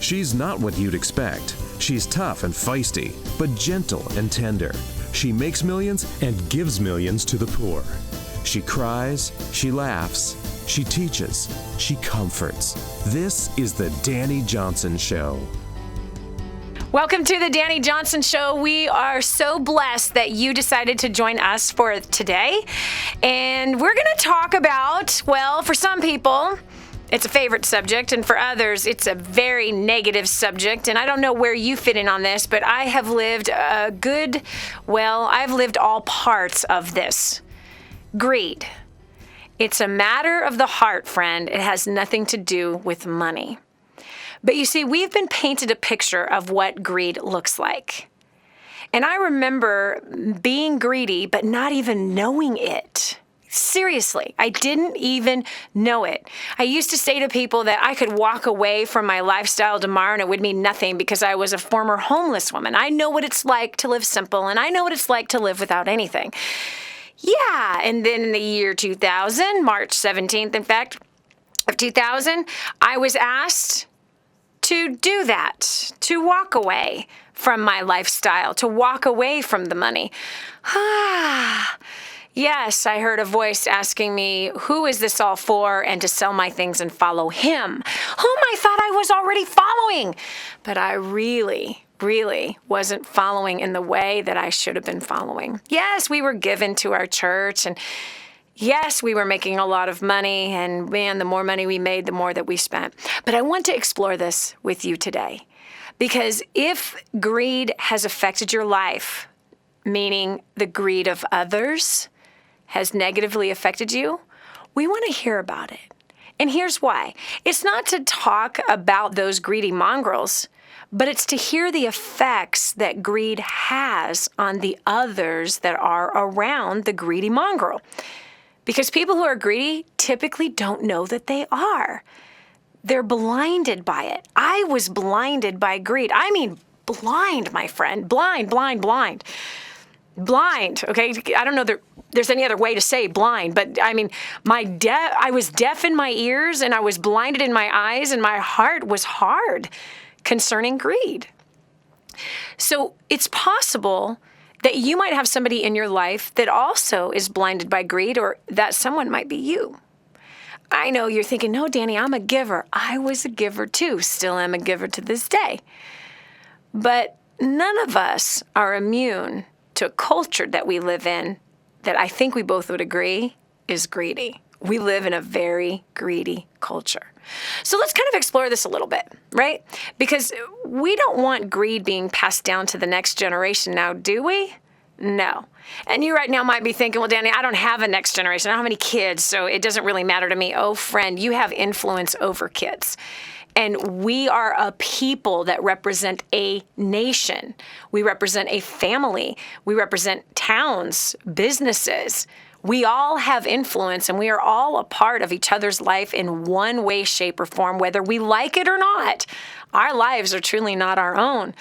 She's not what you'd expect. She's tough and feisty, but gentle and tender. She makes millions and gives millions to the poor. She cries, she laughs, she teaches, she comforts. This is the Dani Johnson Show. Welcome to the Dani Johnson Show. We are so blessed that you decided to join us for today. And we're going to talk about, well, for some people, it's a favorite subject, and for others, it's a very negative subject. And I don't know where you fit in on this, but I have lived I've lived all parts of this. Greed. It's a matter of the heart, friend. It has nothing to do with money. But you see, we've been painted a picture of what greed looks like. And I remember being greedy, but not even knowing it. Seriously, I didn't even know it. I used to say to people that I could walk away from my lifestyle tomorrow and it would mean nothing because I was a former homeless woman. I know what it's like to live simple, and I know what it's like to live without anything. Yeah, and then in the year 2000, March 17th, in fact, of 2000, I was asked to do that, to walk away from my lifestyle, to walk away from the money. Yes, I heard a voice asking me, who is this all for, and to sell my things and follow him, whom I thought I was already following. But I really wasn't following in the way that I should have been following. Yes, we were given to our church, and yes, we were making a lot of money, and man, the more money we made, the more that we spent. But I want to explore this with you today, because if greed has affected your life, meaning the greed of others has negatively affected you, we want to hear about it. And here's why. It's not to talk about those greedy mongrels, but it's to hear the effects that greed has on the others that are around the greedy mongrel. Because people who are greedy typically don't know that they are. They're blinded by it. I was blinded by greed. I mean, blind, my friend. Blind. Blind, okay? I don't know there's any other way to say blind, but I mean, I was deaf in my ears, and I was blinded in my eyes, and my heart was hard concerning greed. So it's possible that you might have somebody in your life that also is blinded by greed, or that someone might be you. I know you're thinking, no, Dani, I'm a giver. I was a giver too, still am a giver to this day. But none of us are immune to a culture that we live in that I think we both would agree is greedy. We live in a very greedy culture. So let's kind of explore this a little bit, right? Because we don't want greed being passed down to the next generation now, do we? No. And you right now might be thinking, well, Dani, I don't have a next generation. I don't have any kids, so it doesn't really matter to me. Oh, friend, you have influence over kids. And we are a people that represent a nation. We represent a family. We represent towns, businesses. We all have influence, and we are all a part of each other's life in one way, shape, or form, whether we like it or not. Our lives are truly not our own.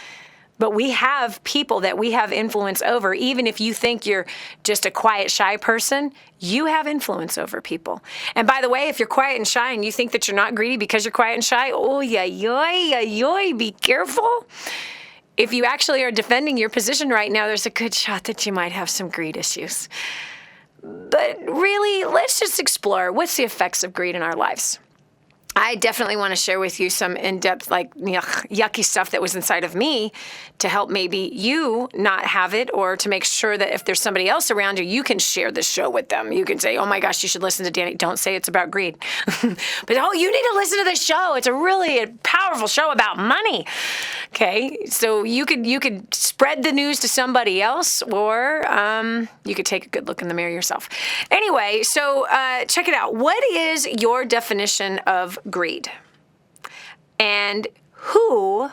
But we have people that we have influence over. Even if you think you're just a quiet, shy person, you have influence over people. And by the way, if you're quiet and shy and you think that you're not greedy because you're quiet and shy, be careful. If you actually are defending your position right now, there's a good shot that you might have some greed issues. But really, let's just explore what's the effects of greed in our lives. I definitely want to share with you some in-depth, yucky stuff that was inside of me to help maybe you not have it, or to make sure that if there's somebody else around you, you can share this show with them. You can say, oh my gosh, you should listen to Dani. Don't say it's about greed. But, you need to listen to this show. It's a really powerful show about money. Okay, so you could spread the news to somebody else, or you could take a good look in the mirror yourself. Anyway, so check it out. What is your definition of greed? And who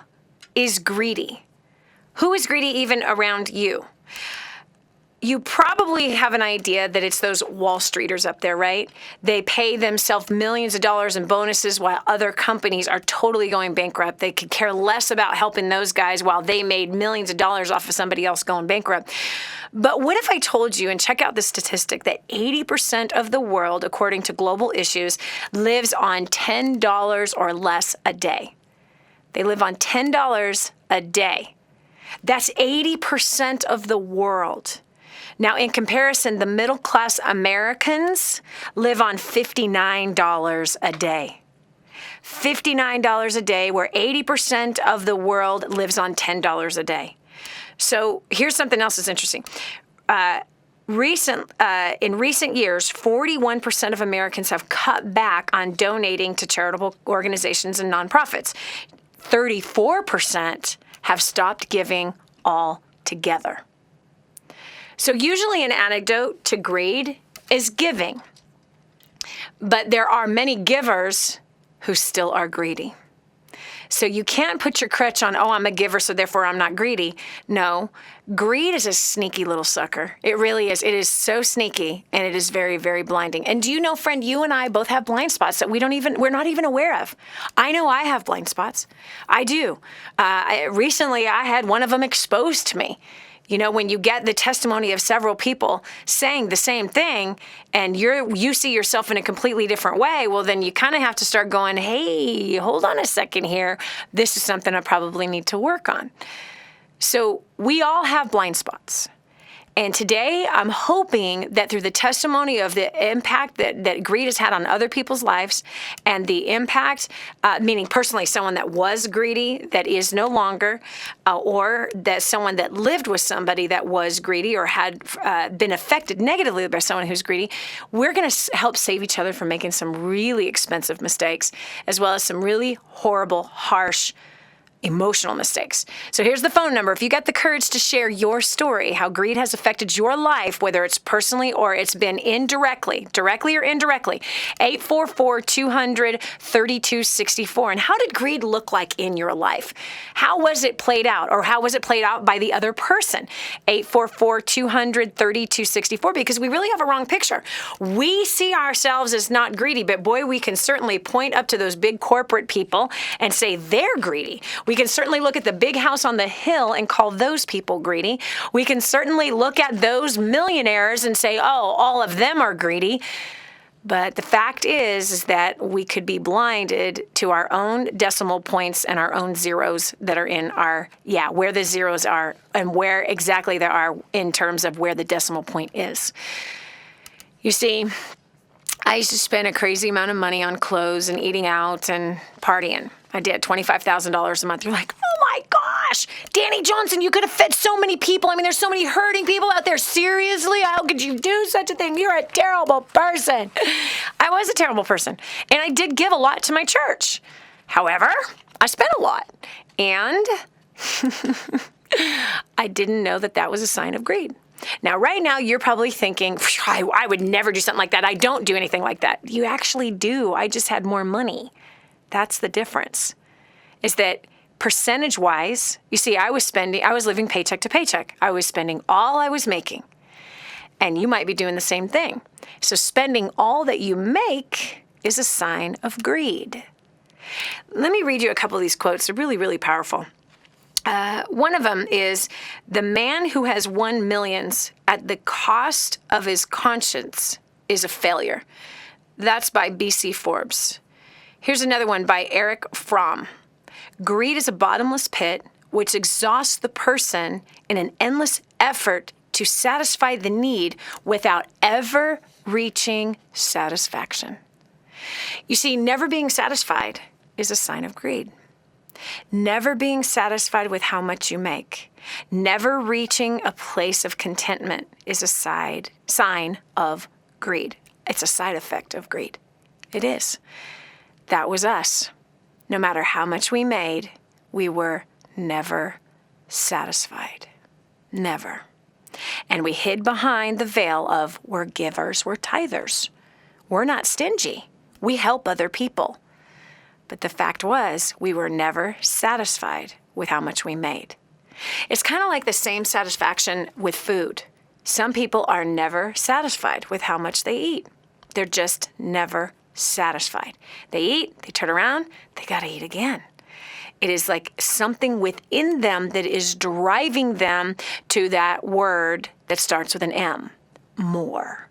is greedy? Who is greedy even around you? You probably have an idea that it's those Wall Streeters up there, right? They pay themselves millions of dollars in bonuses while other companies are totally going bankrupt. They could care less about helping those guys while they made millions of dollars off of somebody else going bankrupt. But what if I told you, and check out the statistic, that 80% of the world, according to Global Issues, lives on $10 or less a day? They live on $10 a day. That's 80% of the world. Now, in comparison, the middle-class Americans live on $59 a day. $59 a day, where 80% of the world lives on $10 a day. So here's something else that's interesting. In recent years, 41% of Americans have cut back on donating to charitable organizations and nonprofits. 34% have stopped giving altogether. So usually an antidote to greed is giving. But there are many givers who still are greedy. So you can't put your crutch on, oh, I'm a giver, so therefore I'm not greedy. No, greed is a sneaky little sucker. It really is. It is so sneaky, and it is very, very blinding. And do you know, friend, you and I both have blind spots that we're not even aware of. I know I have blind spots. I do. Recently, I had one of them exposed to me. You know, when you get the testimony of several people saying the same thing and you see yourself in a completely different way, well, then you kind of have to start going, hey, hold on a second here. This is something I probably need to work on. So we all have blind spots. And today, I'm hoping that through the testimony of the impact that greed has had on other people's lives and the impact, meaning personally someone that was greedy that is no longer, or that someone that lived with somebody that was greedy or had been affected negatively by someone who's greedy, we're going to help save each other from making some really expensive mistakes, as well as some really horrible, harsh, emotional mistakes. So here's the phone number. If you got the courage to share your story, how greed has affected your life, whether it's personally or it's been directly or indirectly, 844-200-3264. And how did greed look like in your life? How was it played out, or how was it played out by the other person? 844-200-3264, because we really have a wrong picture. We see ourselves as not greedy, but boy, we can certainly point up to those big corporate people and say they're greedy. We can certainly look at the big house on the hill and call those people greedy. We can certainly look at those millionaires and say, oh, all of them are greedy. But the fact is that we could be blinded to our own decimal points and our own zeros that are in where the zeros are and where exactly they are in terms of where the decimal point is. You see, I used to spend a crazy amount of money on clothes and eating out and partying. I did $25,000 a month. You're like, oh my gosh, Dani Johnson, you could have fed so many people. I mean, there's so many hurting people out there. Seriously, how could you do such a thing? You're a terrible person. I was a terrible person. And I did give a lot to my church. However, I spent a lot. And I didn't know that was a sign of greed. Now, right now, you're probably thinking, I would never do something like that. I don't do anything like that. You actually do. I just had more money. That's the difference, is that percentage-wise, you see, I was living paycheck to paycheck. I was spending all I was making. And you might be doing the same thing. So spending all that you make is a sign of greed. Let me read you a couple of these quotes. They're really, really powerful. One of them is, the man who has won millions at the cost of his conscience is a failure. That's by B.C. Forbes. Here's another one by Eric Fromm. Greed is a bottomless pit which exhausts the person in an endless effort to satisfy the need without ever reaching satisfaction. You see, never being satisfied is a sign of greed. Never being satisfied with how much you make, never reaching a place of contentment is a sign of greed. It's a side effect of greed. It is. That was us. No matter how much we made, we were never satisfied. Never. And we hid behind the veil of we're givers, we're tithers. We're not stingy. We help other people. But the fact was, we were never satisfied with how much we made. It's kind of like the same satisfaction with food. Some people are never satisfied with how much they eat. They're just never satisfied. They eat, they turn around, they got to eat again. It is like something within them that is driving them to that word that starts with an M. More.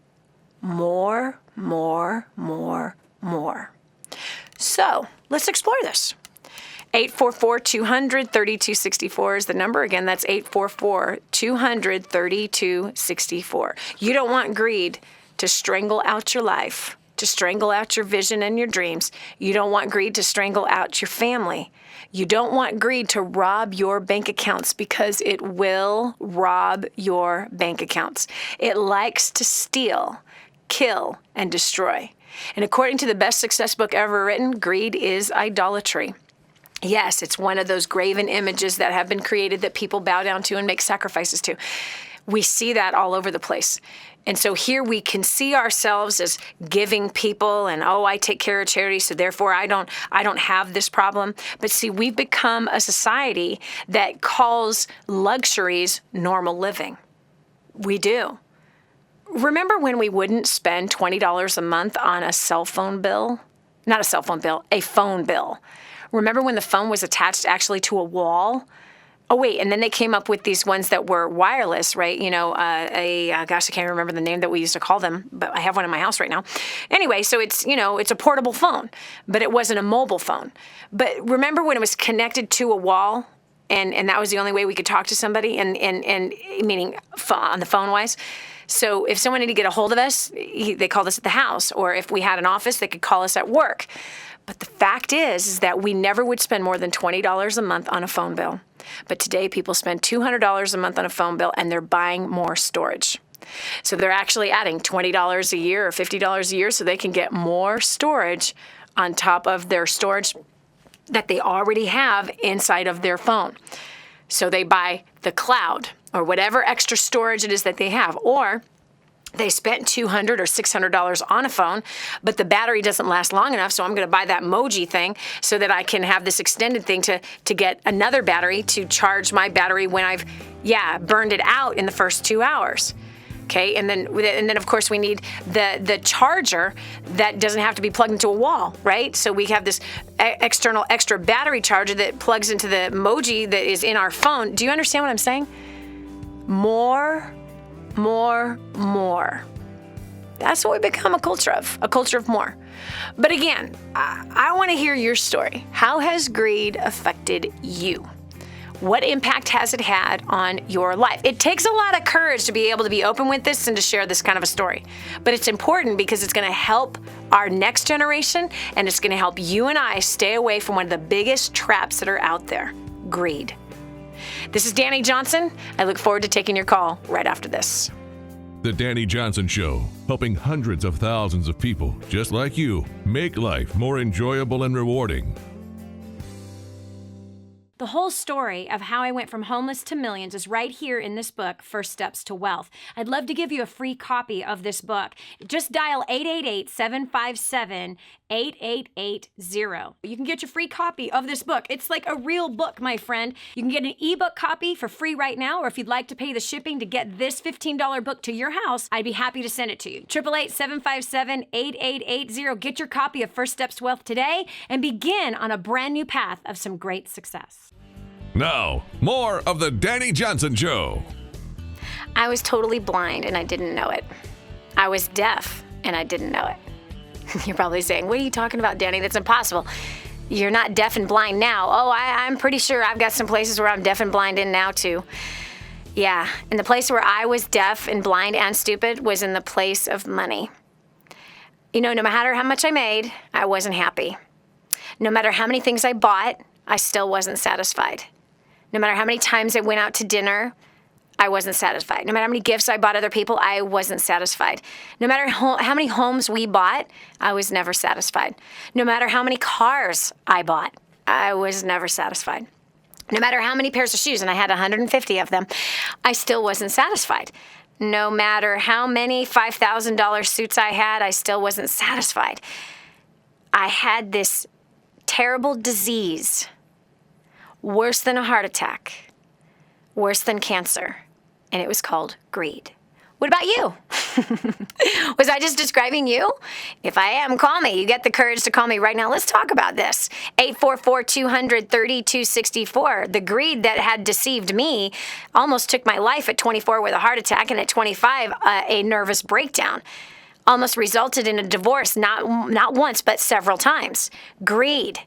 More, more, more, more. So let's explore this. 844-200-3264 is the number. Again, that's 844-200-3264. You don't want greed to strangle out your life, to strangle out your vision and your dreams. You don't want greed to strangle out your family. You don't want greed to rob your bank accounts, because it will rob your bank accounts. It likes to steal, kill, and destroy. And according to the best success book ever written, greed is idolatry. Yes, it's one of those graven images that have been created that people bow down to and make sacrifices to. We see that all over the place. And so here we can see ourselves as giving people and, I take care of charity, so therefore I don't have this problem. But see, we've become a society that calls luxuries normal living. We do. Remember when we wouldn't spend $20 a month on a cell phone bill? Not a cell phone bill, a phone bill. Remember when the phone was attached actually to a wall? Oh, wait, and then they came up with these ones that were wireless, right? Gosh, I can't remember the name that we used to call them, but I have one in my house right now. Anyway, so it's a portable phone, but it wasn't a mobile phone. But remember when it was connected to a wall, and that was the only way we could talk to somebody, and meaning on the phone-wise? So if someone needed to get a hold of us, they called us at the house, or if we had an office, they could call us at work. But the fact is that we never would spend more than $20 a month on a phone bill. But today people spend $200 a month on a phone bill, and they're buying more storage. So they're actually adding $20 a year or $50 a year so they can get more storage on top of their storage that they already have inside of their phone. So they buy the cloud or whatever extra storage it is that they have, or they spent $200 or $600 on a phone, but the battery doesn't last long enough, so I'm going to buy that Moji thing so that I can have this extended thing to get another battery to charge my battery when I've, burned it out in the first 2 hours. Okay, and then of course we need the charger that doesn't have to be plugged into a wall, right? So we have this external extra battery charger that plugs into the Moji that is in our phone. Do you understand what I'm saying? More. That's what we become a culture of more. But again, I want to hear your story. How has greed affected you? What impact has it had on your life? It takes a lot of courage to be able to be open with this and to share this kind of a story. But it's important because it's going to help our next generation, and it's going to help you and I stay away from one of the biggest traps that are out there, greed. This is Dani Johnson. I look forward to taking your call right after this. The Dani Johnson Show, helping hundreds of thousands of people just like you make life more enjoyable and rewarding. The whole story of how I went from homeless to millions is right here in this book, First Steps to Wealth. I'd love to give you a free copy of this book. Just dial 888-757-8880. You can get your free copy of this book. It's like a real book, my friend. You can get an ebook copy for free right now, or if you'd like to pay the shipping to get this $15 book to your house, I'd be happy to send it to you. 888-757-8880. Get your copy of First Steps to Wealth today and begin on a brand new path of some great success. Now, more of the Dani Johnson Show. I was totally blind and I didn't know it. I was deaf and I didn't know it. You're probably saying, what are you talking about, Dani? That's impossible. You're not deaf and blind now. Oh, I'm pretty sure I've got some places where I'm deaf and blind in now too. Yeah, and the place where I was deaf and blind and stupid was in the place of money. No matter how much I made, I wasn't happy. No matter how many things I bought, I still wasn't satisfied. No matter how many times I went out to dinner, I wasn't satisfied. No matter how many gifts I bought other people, I wasn't satisfied. No matter how many homes we bought, I was never satisfied. No matter how many cars I bought, I was never satisfied. No matter how many pairs of shoes, and I had 150 of them, I still wasn't satisfied. No matter how many $5,000 suits I had, I still wasn't satisfied. I had this terrible disease, worse than a heart attack, worse than cancer, and it was called greed. What about you? Was I just describing you? If I am, call me. You get the courage to call me right now. Let's talk about this. 844-200-3264. The greed that had deceived me almost took my life at 24 with a heart attack, and at 25, a nervous breakdown. Almost resulted in a divorce, not once, but several times. Greed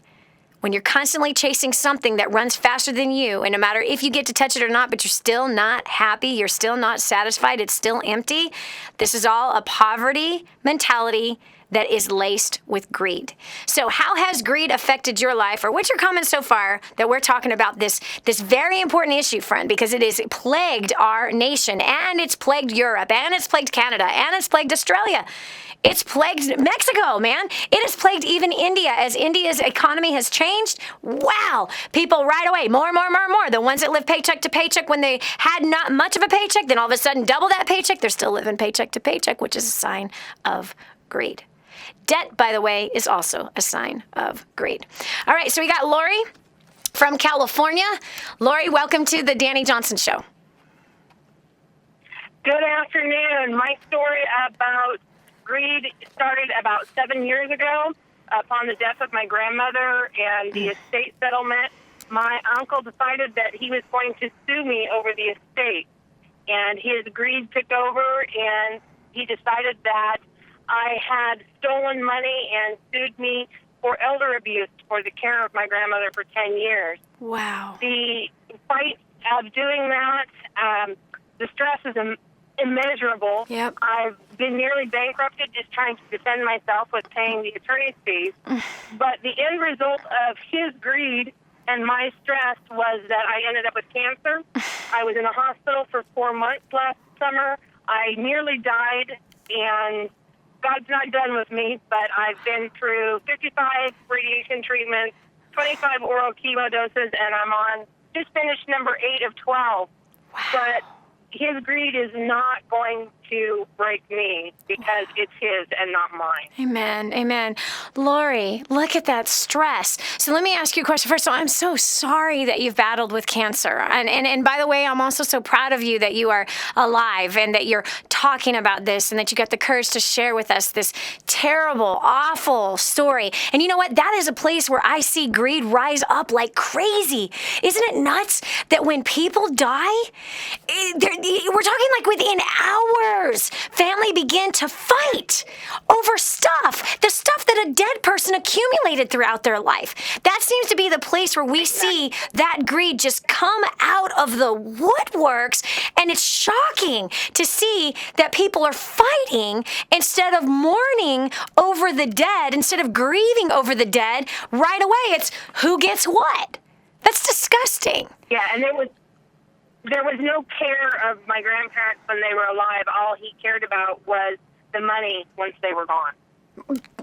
when you're constantly chasing something that runs faster than you, and no matter if you get to touch it or not, but you're still not happy, you're still not satisfied, it's still empty, this is all a poverty mentality that is laced with greed. So how has greed affected your life? Or what's your comments so far that we're talking about this very important issue, friend, because it has plagued our nation, and it's plagued Europe, and it's plagued Canada, and it's plagued Australia. It's plagued Mexico, man. It has plagued even India. As India's economy has changed, wow, people right away, more. The ones that live paycheck to paycheck when they had not much of a paycheck, then all of a sudden double that paycheck, they're still living paycheck to paycheck, which is a sign of greed. Debt, by the way, is also a sign of greed. All right, so we got Lori from California. Lori, welcome to the Dani Johnson Show. Good afternoon. My story about greed started about 7 years ago upon the death of my grandmother and the estate settlement. My uncle decided that he was going to sue me over the estate, and his greed took over, and he decided that I had stolen money and sued me for elder abuse for the care of my grandmother for 10 years. Wow. The fight of doing that, the stress is immeasurable. Yep. I've been nearly bankrupted just trying to defend myself with paying the attorney's fees. But the end result of his greed and my stress was that I ended up with cancer. I was in a hospital for 4 months last summer. I nearly died, and God's not done with me, but I've been through 55 radiation treatments, 25 oral chemo doses, and I'm on just finished number 8 of 12. Wow. But his greed is not going to break me because it's his and not mine. Amen. Amen. Lori, look at that stress. So let me ask you a question. First of all, I'm so sorry that you've battled with cancer. And by the way, I'm also so proud of you that you are alive and that you're talking about this and that you got the courage to share with us this terrible, awful story. And you know what? That is a place where I see greed rise up like crazy. Isn't it nuts that when people die, we're talking like within hours, family begin to fight over stuff, the stuff that a dead person accumulated throughout their life. That seems to be the place where we see that greed just come out of the woodworks, and it's shocking to see that people are fighting instead of mourning over the dead, instead of grieving over the dead. Right away, it's who gets what. That's disgusting. Yeah, and there was no care of my grandparents when they were alive. All he cared about was the money once they were gone.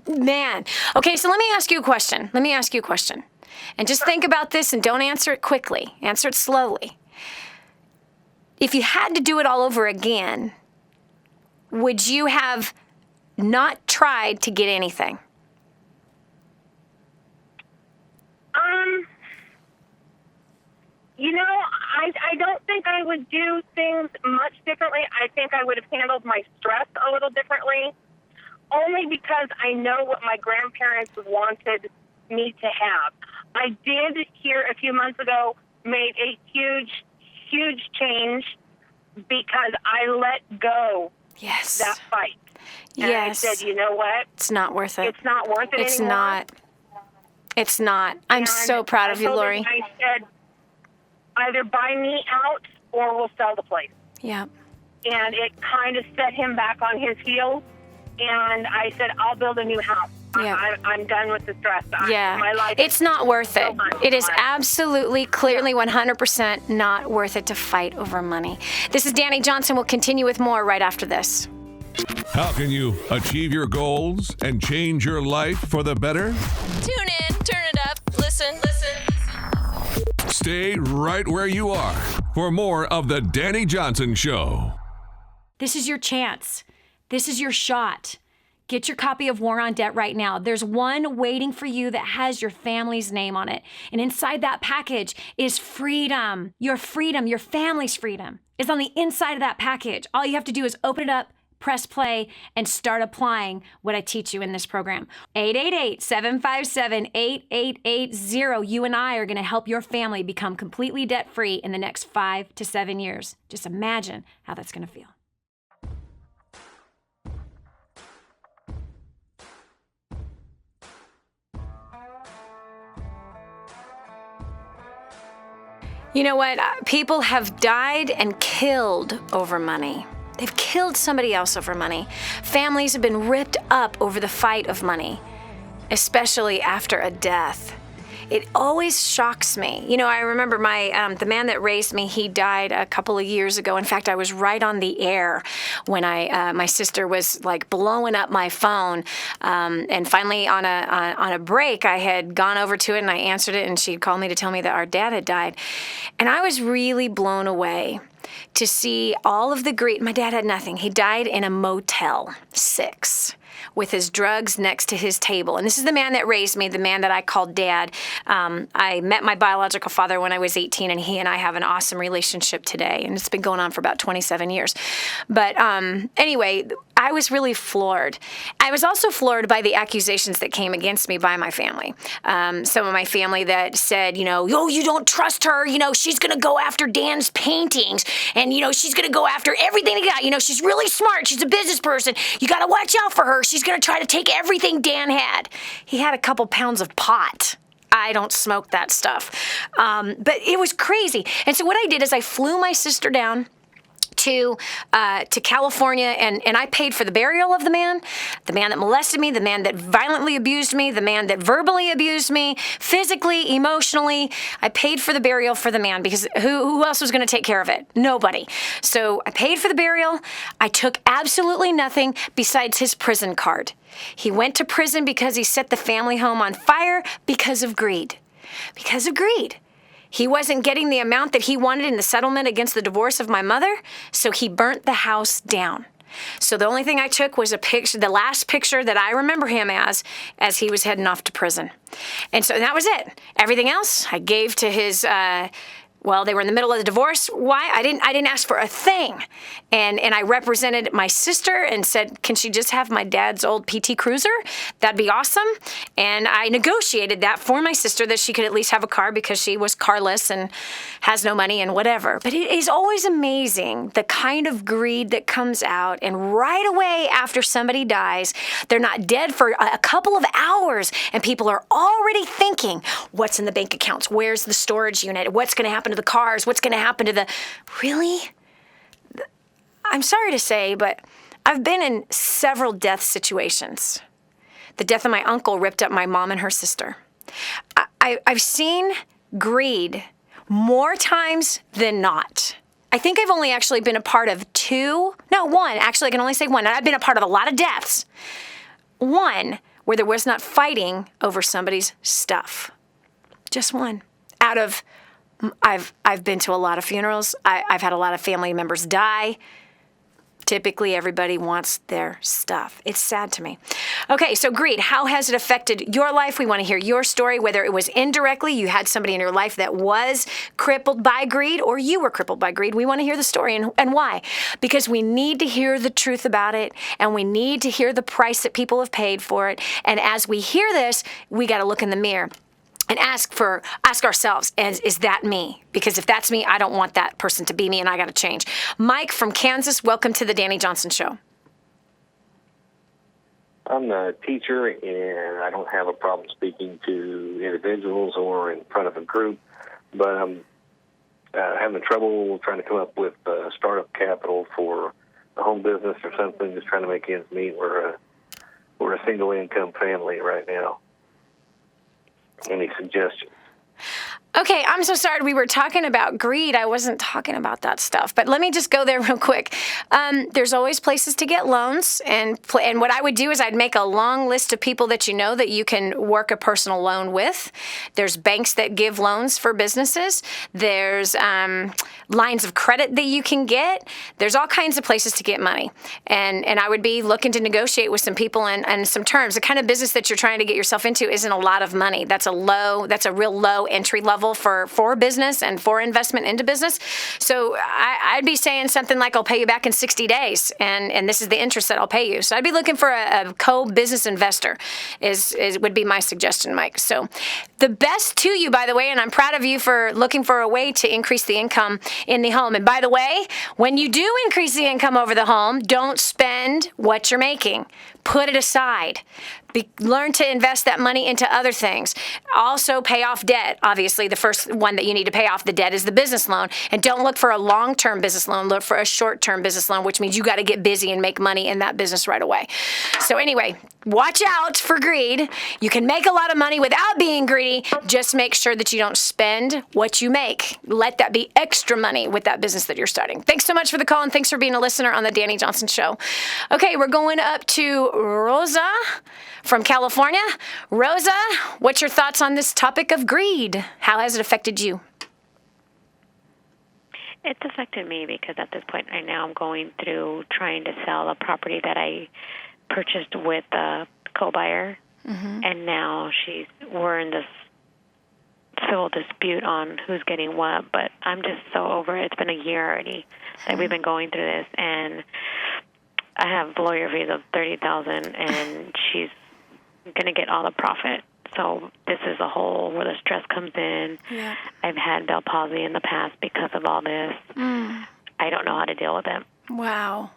Man. Okay, so let me ask you a question. And just think about this and don't answer it quickly. Answer it slowly. If you had to do it all over again, would you have not tried to get anything? You know, I don't think I would do things much differently. I think I would have handled my stress a little differently, only because I know what my grandparents wanted me to have. I did here a few months ago made a huge change because I let go that fight. And I said, you know what? It's not worth it. It's not worth it anymore. It's not. I'm so proud of you, Lori. I said, either buy me out or we'll sell the place. Yeah. And it kind of set him back on his heels. And I said, I'll build a new house. Yeah. I'm done with the stress. Yeah. My life it's not worth it. It is hard. Absolutely, clearly 100% not worth it to fight over money. This is Dani Johnson. We'll continue with more right after this. How can you achieve your goals and change your life for the better? Tune in, turn it up, listen. Stay right where you are for more of the Dani Johnson Show. This is your chance. This is your shot. Get your copy of War on Debt right now. There's one waiting for you that has your family's name on it. And inside that package is freedom. Your freedom, your family's freedom is on the inside of that package. All you have to do is open it up, press play, and start applying what I teach you in this program. 888-757-8880. You and I are going to help your family become completely debt-free in the next 5 to 7 years. Just imagine how that's going to feel. You know what? People have died and killed over money. They've killed somebody else over money. Families have been ripped up over the fight of money, especially after a death. It always shocks me. You know, I remember the man that raised me, he died a couple of years ago. In fact, I was right on the air when my sister was like blowing up my phone. And finally on a break, I had gone over to it and I answered it, and she'd called me to tell me that our dad had died. And I was really blown away to see all of the greed. My dad had nothing. He died in a Motel 6 with his drugs next to his table. And this is the man that raised me, the man that I called Dad. I met my biological father when I was 18, and he and I have an awesome relationship today. And it's been going on for about 27 years. But anyway, I was really floored. I was also floored by the accusations that came against me by my family. Some of my family that said, oh, you don't trust her. She's going to go after Dan's paintings. And, she's going to go after everything he got. She's really smart. She's a business person. You got to watch out for her. She's going to try to take everything Dan had. He had a couple pounds of pot. I don't smoke that stuff. But it was crazy. And so what I did is I flew my sister down to California, and I paid for the burial of the man that molested me, the man that violently abused me, the man that verbally abused me, physically, emotionally. I paid for the burial for the man because who else was going to take care of it? Nobody. So I paid for the burial. I took absolutely nothing besides his prison card. He went to prison because he set the family home on fire because of greed. Because of greed. He wasn't getting the amount that he wanted in the settlement against the divorce of my mother, so he burnt the house down. So the only thing I took was a picture, the last picture that I remember him as he was heading off to prison. And so that was it. Everything else I gave to his, they were in the middle of the divorce. Why? I didn't ask for a thing. And I represented my sister and said, can she just have my dad's old PT Cruiser? That'd be awesome. And I negotiated that for my sister, that she could at least have a car because she was carless and has no money and whatever. But it is always amazing the kind of greed that comes out. And right away after somebody dies, they're not dead for a couple of hours, and people are already thinking, what's in the bank accounts? Where's the storage unit? What's going to happen to the cars? What's going to happen to the... Really? I'm sorry to say, but I've been in several death situations. The death of my uncle ripped up my mom and her sister. I've seen greed more times than not. I think I've only actually been a part of one. Actually, I can only say one. I've been a part of a lot of deaths. One where there was not fighting over somebody's stuff. Just one. I've been to a lot of funerals. I've had a lot of family members die. Typically, everybody wants their stuff. It's sad to me. Okay, so greed, how has it affected your life? We want to hear your story, whether it was indirectly, you had somebody in your life that was crippled by greed, or you were crippled by greed. We want to hear the story, and why? Because we need to hear the truth about it, and we need to hear the price that people have paid for it. And as we hear this, we got to look in the mirror and ask ourselves, is that me? Because if that's me, I don't want that person to be me, and I got to change. Mike from Kansas, welcome to the Dani Johnson Show. I'm a teacher, and I don't have a problem speaking to individuals or in front of a group, but I'm having trouble trying to come up with startup capital for a home business or something, just trying to make ends meet. We're a single-income family right now. Any suggestions? Okay, I'm so sorry. We were talking about greed. I wasn't talking about that stuff. But let me just go there real quick. There's always places to get loans. And what I would do is I'd make a long list of people that you know that you can work a personal loan with. There's banks that give loans for businesses. There's lines of credit that you can get. There's all kinds of places to get money. And I would be looking to negotiate with some people and some terms. The kind of business that you're trying to get yourself into isn't a lot of money. That's a real low entry level for business and for investment into business. So I'd be saying something like, I'll pay you back in 60 days, and this is the interest that I'll pay you. So I'd be looking for a co-business investor would be my suggestion, Mike. So the best to you, by the way, and I'm proud of you for looking for a way to increase the income in the home. And by the way, when you do increase the income over the home, don't spend what you're making. Put it aside. Learn to invest that money into other things. Also pay off debt. Obviously, the first one that you need to pay off the debt is the business loan. And don't look for a long-term business loan. Look for a short-term business loan, which means you got to get busy and make money in that business right away. So anyway, watch out for greed. You can make a lot of money without being greedy. Just make sure that you don't spend what you make. Let that be extra money with that business that you're starting. Thanks so much for the call, and thanks for being a listener on the Dani Johnson Show. Okay, we're going up to Rosa from California. Rosa, what's your thoughts on this topic of greed? How has it affected you? It's affected me because at this point right now I'm going through trying to sell a property that I purchased with a co-buyer, and now we're in this civil dispute on who's getting what, but I'm just so over it. It's been a year already that we've been going through this, and I have lawyer fees of $30,000, and she's going to get all the profit. So this is a hole where the stress comes in. Yeah. I've had Bell palsy in the past because of all this. I don't know how to deal with it. Wow.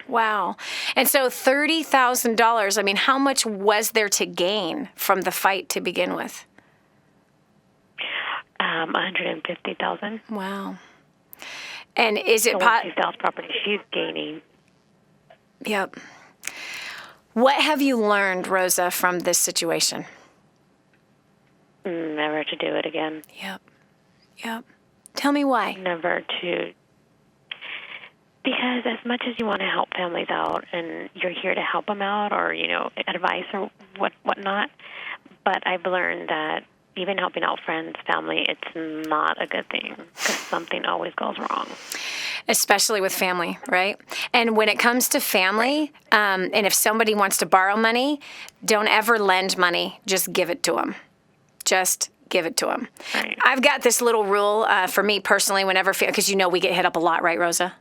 And so $30,000, I mean, how much was there to gain from the fight to begin with? $150,000. Wow. And is it... So when she sells property, she's gaining. Yep. What have you learned, Rosa, from this situation? Never to do it again. Yep. Tell me why. Never to. Because as much as you want to help families out, and you're here to help them out, or advice or whatnot, but I've learned that even helping out friends, family, it's not a good thing because something always goes wrong. Especially with family, right? And when it comes to family, and if somebody wants to borrow money, don't ever lend money. Just give it to them. Just give it to them. Right. I've got this little rule for me personally whenever, because we get hit up a lot, right, Rosa?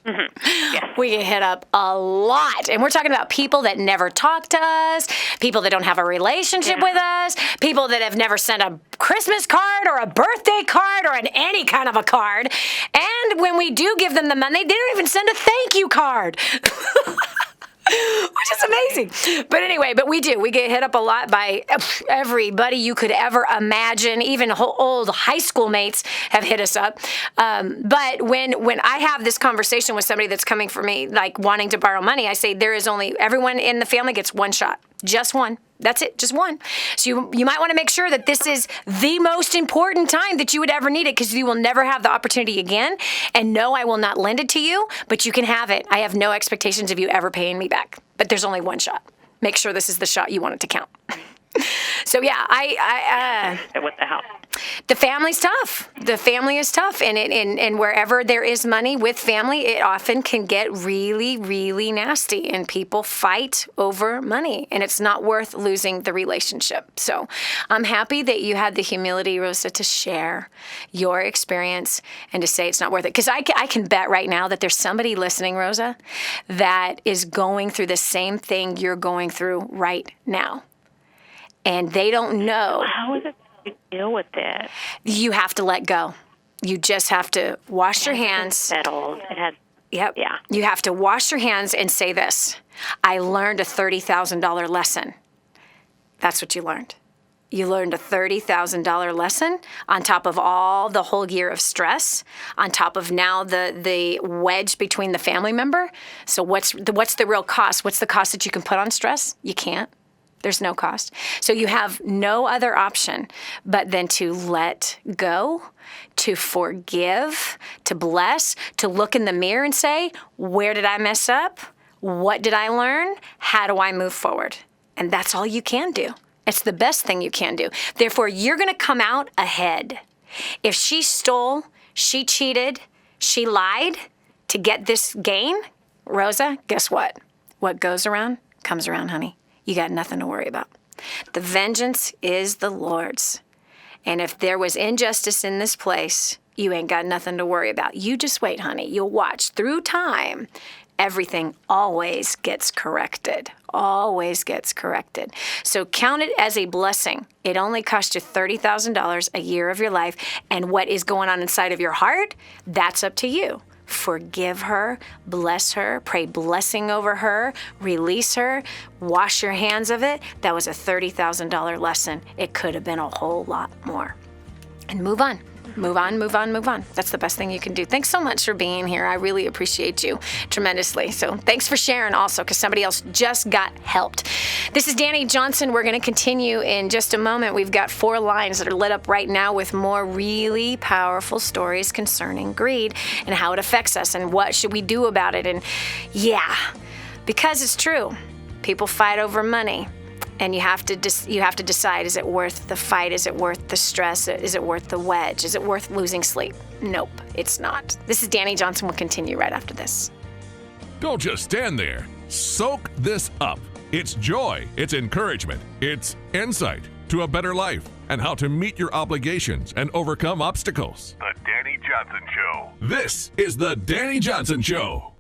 Yes. We get hit up a lot. And we're talking about people that never talk to us, people that don't have a relationship with us, people that have never sent a Christmas card or a birthday card or any kind of a card. And when we do give them the money, they don't even send a thank you card. Which is amazing. But anyway, we get hit up a lot by everybody you could ever imagine. Even old high school mates have hit us up. But when I have this conversation with somebody that's coming for me, like wanting to borrow money, I say everyone in the family gets one shot. Just one. That's it, just one. So you might want to make sure that this is the most important time that you would ever need it, because you will never have the opportunity again. And no, I will not lend it to you, but you can have it. I have no expectations of you ever paying me back. But there's only one shot. Make sure this is the shot you want it to count. So yeah, What the hell? The family's tough. The family is tough, and wherever there is money with family, it often can get really, really nasty, and people fight over money, and it's not worth losing the relationship. So I'm happy that you had the humility, Rosa, to share your experience and to say it's not worth it, because I can bet right now that there's somebody listening, Rosa, that is going through the same thing you're going through right now, and they don't know. How is it to deal with this? You have to let go. You just have to wash your hands. Settled. It had. Yep. Yeah. You have to wash your hands and say this: I learned a $30,000 lesson. That's what you learned. You learned a $30,000 lesson on top of all the whole year of stress, on top of now the wedge between the family member. So what's the real cost? What's the cost that you can put on stress? You can't. There's no cost. So you have no other option but then to let go, to forgive, to bless, to look in the mirror and say, where did I mess up? What did I learn? How do I move forward? And that's all you can do. It's the best thing you can do. Therefore, you're going to come out ahead. If she stole, she cheated, she lied to get this gain, Rosa, guess what? What goes around comes around, honey. You got nothing to worry about. The vengeance is the Lord's. And if there was injustice in this place, you ain't got nothing to worry about. You just wait, honey. You'll watch. Through time, everything always gets corrected. Always gets corrected. So count it as a blessing. It only cost you $30,000 a year of your life. And what is going on inside of your heart, that's up to you. forgive her, bless her, pray blessing over her, release her, wash your hands of it. That was a $30,000 lesson. It could have been a whole lot more. And move on. Move on, move on, move on. That's the best thing you can do. Thanks so much for being here. I really appreciate you tremendously. So thanks for sharing also, because somebody else just got helped. This is Dani Johnson. We're going to continue in just a moment. We've got 4 lines that are lit up right now with more really powerful stories concerning greed and how it affects us and what should we do about it. And yeah, because it's true. People fight over money. And you have to decide, is it worth the fight? Is it worth the stress? Is it worth the wedge? Is it worth losing sleep? Nope, it's not. This is Dani Johnson. We'll continue right after this. Don't just stand there. Soak this up. It's joy, it's encouragement, it's insight to a better life and how to meet your obligations and overcome obstacles. The Dani Johnson Show. This is The Dani Johnson Show.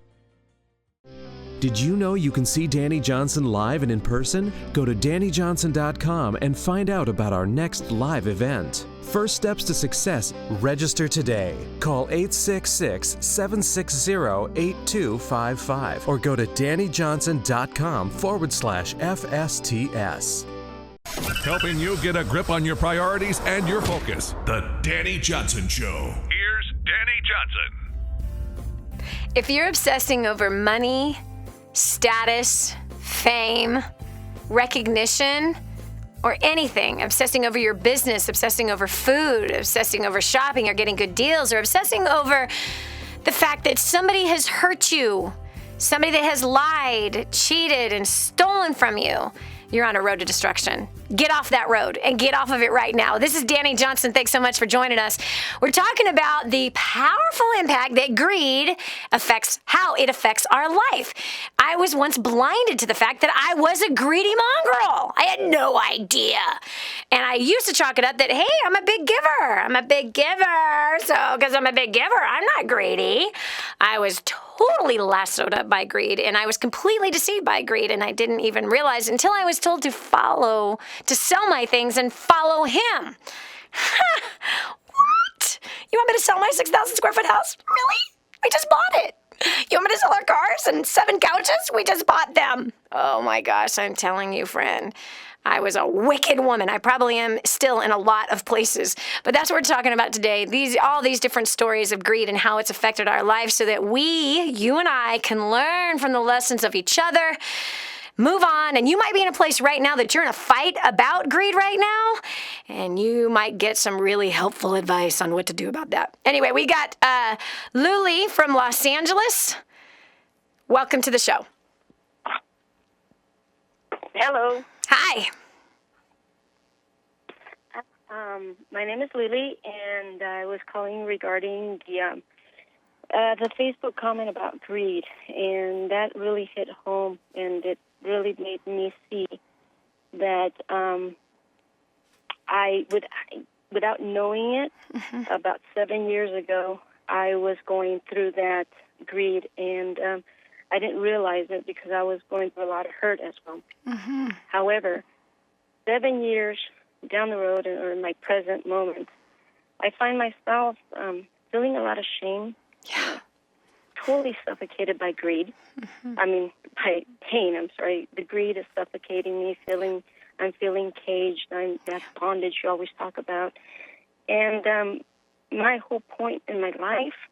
Did you know you can see Dani Johnson live and in person? Go to DaniJohnson.com and find out about our next live event. First steps to success, register today. Call 866-760-8255 or go to DaniJohnson.com/FSTS. Helping you get a grip on your priorities and your focus. The Dani Johnson Show. Here's Dani Johnson. If you're obsessing over money, status, fame, recognition, or anything, obsessing over your business, obsessing over food, obsessing over shopping or getting good deals, or obsessing over the fact that somebody has hurt you, somebody that has lied, cheated, and stolen from you, you're on a road to destruction. Get off that road and get off of it right now. This is Dani Johnson. Thanks so much for joining us. We're talking about the powerful impact that greed affects, how it affects our life. I was once blinded to the fact that I was a greedy mongrel. I had no idea. And I used to chalk it up that, hey, I'm a big giver. I'm a big giver. So, because I'm a big giver, I'm not greedy. I was totally lassoed up by greed, and I was completely deceived by greed, and I didn't even realize until I was told to sell my things and follow him. What? You want me to sell my 6,000 square foot house? Really? We just bought it. You want me to sell our cars and 7 couches? We just bought them. Oh my gosh, I'm telling you, friend. I was a wicked woman. I probably am still in a lot of places. But that's what we're talking about today. All these different stories of greed and how it's affected our lives so that you and I, can learn from the lessons of each other, move on. And you might be in a place right now that you're in a fight about greed right now, and you might get some really helpful advice on what to do about that. Anyway, we got Luli from Los Angeles. Welcome to the show. Hello. Hi. My name is Lily, and I was calling regarding the Facebook comment about greed, and that really hit home, and it really made me see that without knowing it, about 7 years ago, I was going through that greed, and I didn't realize it because I was going through a lot of hurt as well. Mm-hmm. However, 7 years down the road, or in my present moment, I find myself feeling a lot of shame, totally suffocated by greed. Mm-hmm. I mean, by pain, I'm sorry. The greed is suffocating me, I'm feeling caged. That bondage you always talk about. And my whole point in my life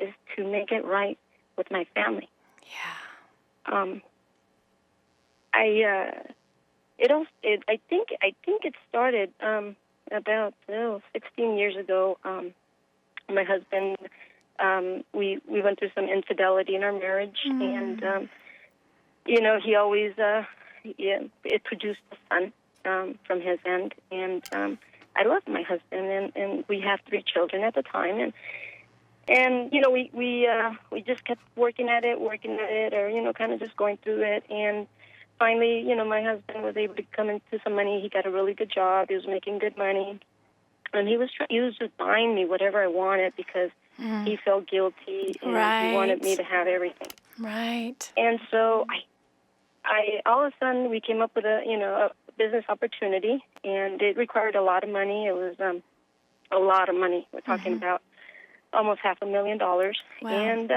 is to make it right with my family. Yeah. I think it started about 16 years ago. My husband, we went through some infidelity in our marriage, and he always it produced a son from his end, and I loved my husband, and we have 3 children at the time, and we just kept working at it, or kind of just going through it, and finally, my husband was able to come into some money. He got a really good job. He was making good money, and he was just buying me whatever I wanted because he felt guilty, and he wanted me to have everything. Right. And so I all of a sudden we came up with a business opportunity, and it required a lot of money. It was a lot of money. We're talking about almost $500,000. Wow. And,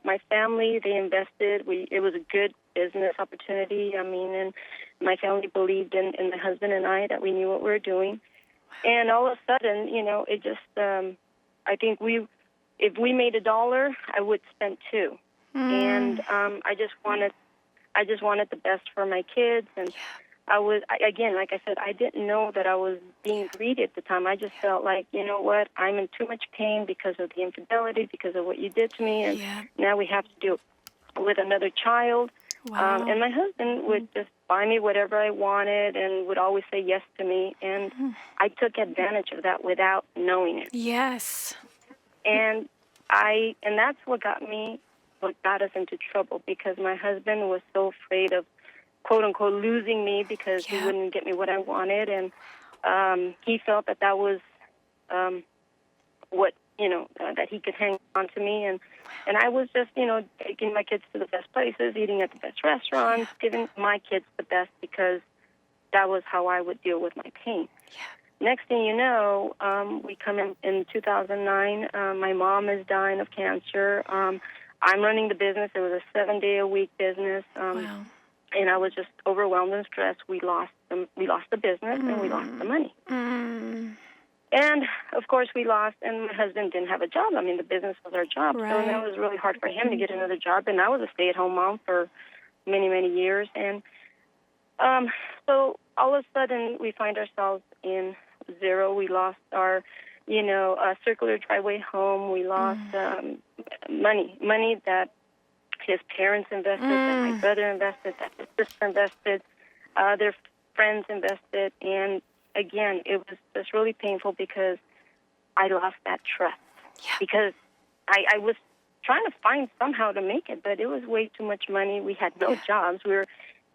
my family, they invested. It was a good business opportunity. I mean, and my family believed in my husband and I that we knew what we were doing. And all of a sudden, it just, I think if we made $1, I would spend $2. And I just wanted the best for my kids. And I was, again, like I said, I didn't know that I was being greedy at the time. I just felt like, you know what, I'm in too much pain because of the infidelity, because of what you did to me, and now we have to deal with another child. Wow. And my husband would just buy me whatever I wanted and would always say yes to me, and I took advantage of that without knowing it. Yes. And that's what got us into trouble, because my husband was so afraid of, quote unquote, losing me because he wouldn't get me what I wanted, and he felt that was what that he could hang on to me, and I was just taking my kids to the best places, eating at the best restaurants, giving my kids the best, because that was how I would deal with my pain. Next thing you know, we come in 2009. My mom is dying of cancer. I'm running the business. It was a 7-day-a-week business. Wow. And I was just overwhelmed and stressed. We lost the business, and we lost the money. And, of course, we lost, and my husband didn't have a job. I mean, the business was our job. Right. So that was really hard for him to get another job. And I was a stay-at-home mom for many, many years. And so all of a sudden, we find ourselves in zero. We lost our, circular driveway home. We lost money that his parents invested, that my brother invested, that his sister invested, their friends invested. And, again, it was just really painful because I lost that trust. Yeah. Because I was trying to find somehow to make it, but it was way too much money. We had no jobs. We were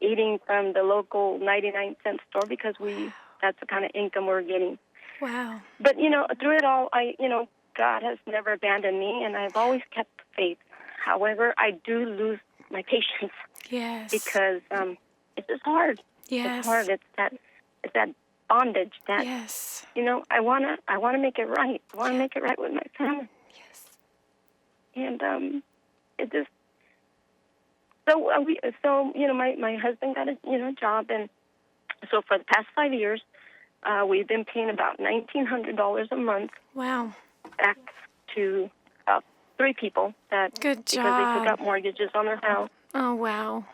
eating from the local 99-cent store because that's the kind of income we were getting. Wow. But, through it all, God has never abandoned me, and I've always kept faith. However, I do lose my patience. Yes. Because it's just hard. Yes. It's hard. It's that bondage that I wanna make it right. I wanna make it right with my family. Yes. And it just my husband got a job, and so for the past 5 years, we've been paying about $1,900 a month. Wow. Back to 3 people because they took out mortgages on their house. Oh, wow.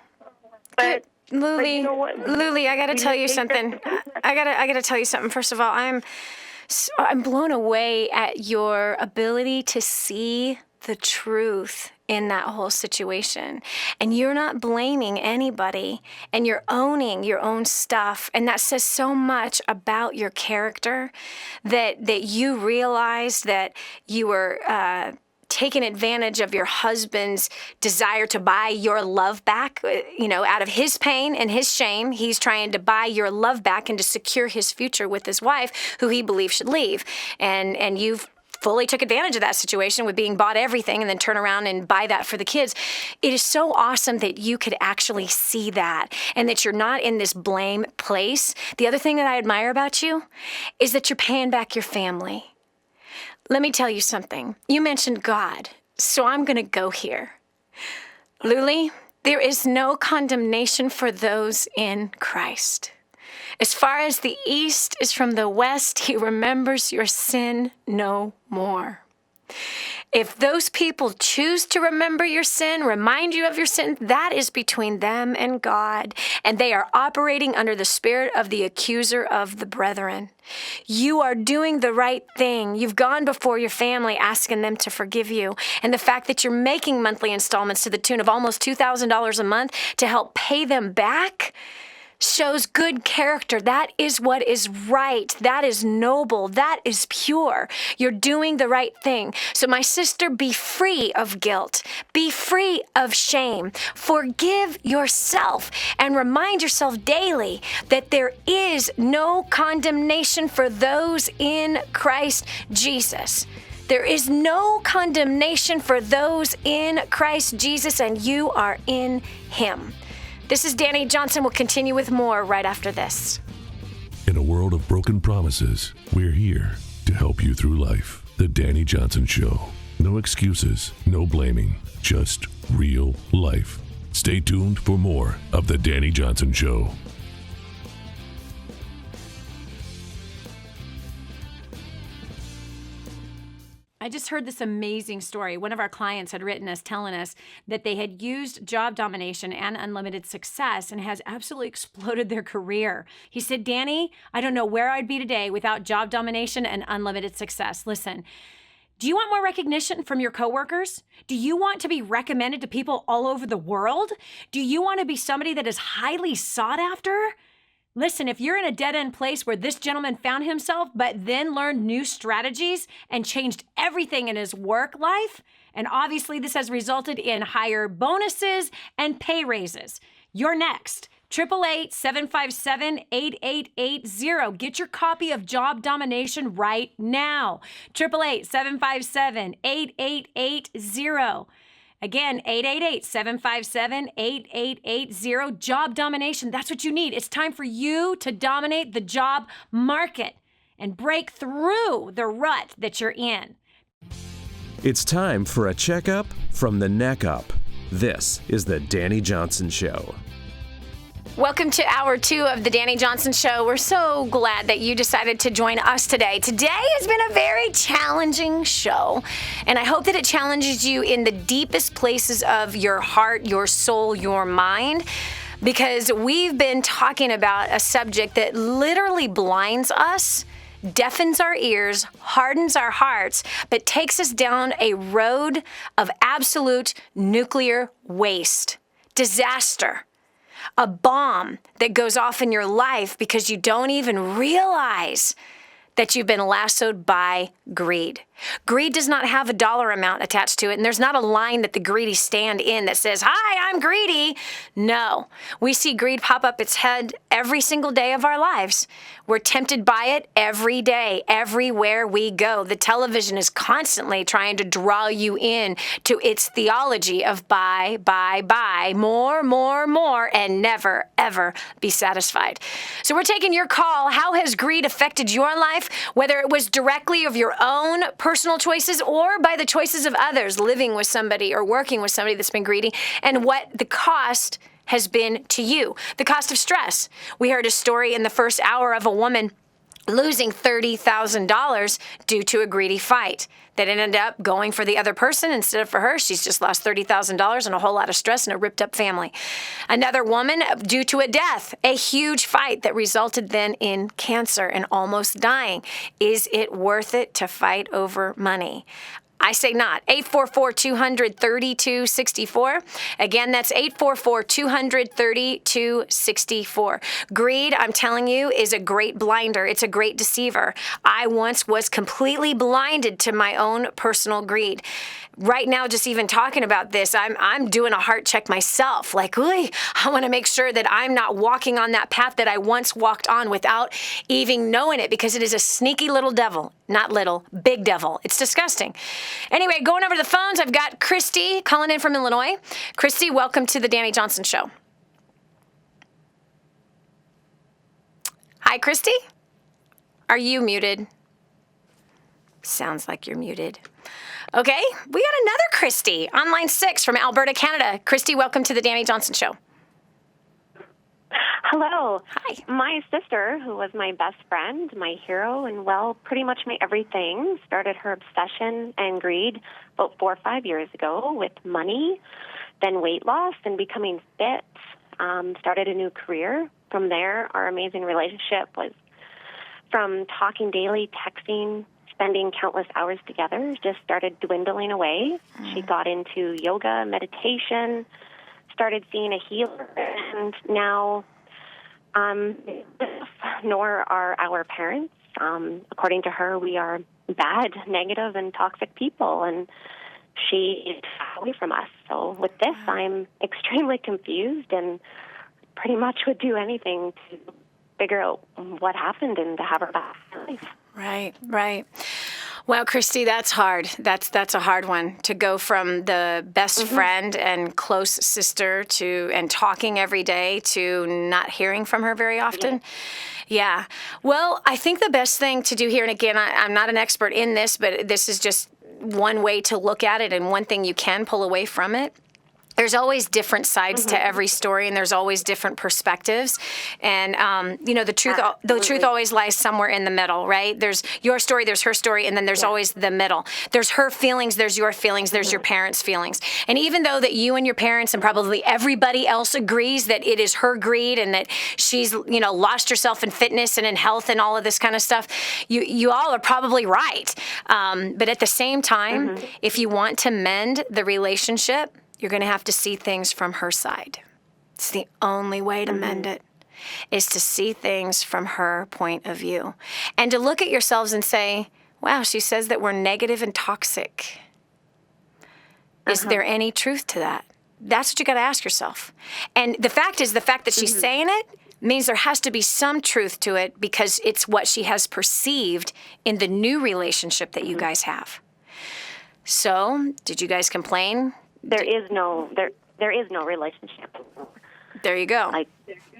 But Luli, you know what? Luli, I got to tell you something. I got to tell you something. First of all, I'm blown away at your ability to see the truth in that whole situation. And you're not blaming anybody, and you're owning your own stuff. And that says so much about your character, that you realized that you were taking advantage of your husband's desire to buy your love back, out of his pain and his shame. He's trying to buy your love back and to secure his future with his wife, who he believes should leave. And you've fully took advantage of that situation with being bought everything and then turn around and buy that for the kids. It is so awesome that you could actually see that and that you're not in this blame place. The other thing that I admire about you is that you're paying back your family. Let me tell you something. You mentioned God, so I'm going to go here. Luli, there is no condemnation for those in Christ. As far as the east is from the west, he remembers your sin no more. If those people choose to remember your sin, remind you of your sin, that is between them and God, and they are operating under the spirit of the accuser of the brethren. You are doing the right thing. You've gone before your family asking them to forgive you, and the fact that you're making monthly installments to the tune of almost $2,000 a month to help pay them back shows good character. That is what is right. That is noble. That is pure. You're doing the right thing. So my sister, be free of guilt. Be free of shame. Forgive yourself and remind yourself daily that there is no condemnation for those in Christ Jesus. There is no condemnation for those in Christ Jesus, and you are in Him. This is Dani Johnson. We'll continue with more right after this. In a world of broken promises, we're here to help you through life. The Dani Johnson Show. No excuses, no blaming, just real life. Stay tuned for more of The Dani Johnson Show. I just heard this amazing story. One of our clients had written us telling us that they had used job domination and unlimited success and has absolutely exploded their career. He said, Dani, I don't know where I'd be today without job domination and unlimited success. Listen, do you want more recognition from your coworkers? Do you want to be recommended to people all over the world? Do you want to be somebody that is highly sought after? Listen, if you're in a dead-end place where this gentleman found himself, but then learned new strategies and changed everything in his work life, and obviously this has resulted in higher bonuses and pay raises, you're next. 888-757-8880. Get your copy of Job Domination right now. 888-757-8880. Again, 888-757-8880. Job domination. That's what you need. It's time for you to dominate the job market and break through the rut that you're in. It's time for a checkup from the neck up. This is the Dani Johnson Show. Welcome to hour 2 of the Dani Johnson Show. We're so glad that you decided to join us today. Today has been a very challenging show, and I hope that it challenges you in the deepest places of your heart, your soul, your mind, because we've been talking about a subject that literally blinds us, deafens our ears, hardens our hearts, but takes us down a road of absolute nuclear waste, disaster. A bomb that goes off in your life because you don't even realize that you've been lassoed by greed. Greed does not have a dollar amount attached to it, and there's not a line that the greedy stand in that says, "Hi, I'm greedy." No, we see greed pop up its head every single day of our lives. We're tempted by it every day, everywhere we go. The television is constantly trying to draw you in to its theology of buy, buy, buy, more, more, more, and never, ever be satisfied. So we're taking your call. How has greed affected your life, whether it was directly of your own personal choices or by the choices of others, living with somebody or working with somebody that's been greedy, and what the cost has been to you. The cost of stress. We heard a story in the first hour of a woman losing $30,000 due to a greedy fight that ended up going for the other person instead of for her. She's just lost $30,000 and a whole lot of stress and a ripped up family. Another woman due to a death, a huge fight that resulted then in cancer and almost dying. Is it worth it to fight over money? I say not. 844-200-3264. Again, that's 844-200-3264. Greed, I'm telling you, is a great blinder. It's a great deceiver. I once was completely blinded to my own personal greed. Right now, just even talking about this, I'm doing a heart check myself. Like, I want to make sure that I'm not walking on that path that I once walked on without even knowing it, because it is a sneaky little devil. Not little, big devil. It's disgusting. Anyway, going over to the phones, I've got Christy calling in from Illinois. Christy, welcome to the Dani Johnson Show. Hi, Christy. Are you muted? Sounds like you're muted. Okay, we got another Christy on line 6 from Alberta, Canada. Christy, welcome to the Dani Johnson Show. Hello. Hi. My sister, who was my best friend, my hero, and, well, pretty much my everything, started her obsession and greed about 4 or 5 years ago with money, then weight loss, and becoming fit, started a new career. From there, our amazing relationship was from talking daily, texting, spending countless hours together, just started dwindling away. She got into yoga, meditation, started seeing a healer, and now nor are our parents. According to her, we are bad, negative, and toxic people, and she is away from us. So with this, I'm extremely confused and pretty much would do anything to figure out what happened and to have her back in life. Right, right. Well, Christy, that's hard. That's a hard one to go from the best friend and close sister and talking every day to not hearing from her very often. Yeah. Well, I think the best thing to do here, and again, I'm not an expert in this, but this is just one way to look at it and one thing you can pull away from it. There's always different sides to every story, and there's always different perspectives. And, the truth always lies somewhere in the middle, right? There's your story, there's her story, and then there's always the middle. There's her feelings, there's your feelings, there's your parents' feelings. And even though that you and your parents and probably everybody else agrees that it is her greed and that she's, lost herself in fitness and in health and all of this kind of stuff, you all are probably right. But at the same time, if you want to mend the relationship, you're going to have to see things from her side. It's the only way to mend it, is to see things from her point of view. And to look at yourselves and say, wow, she says that we're negative and toxic. Is there any truth to that? That's what you got to ask yourself. And the fact that she's saying it means there has to be some truth to it, because it's what she has perceived in the new relationship that you guys have. So, did you guys complain? There is no relationship. There you go. Like,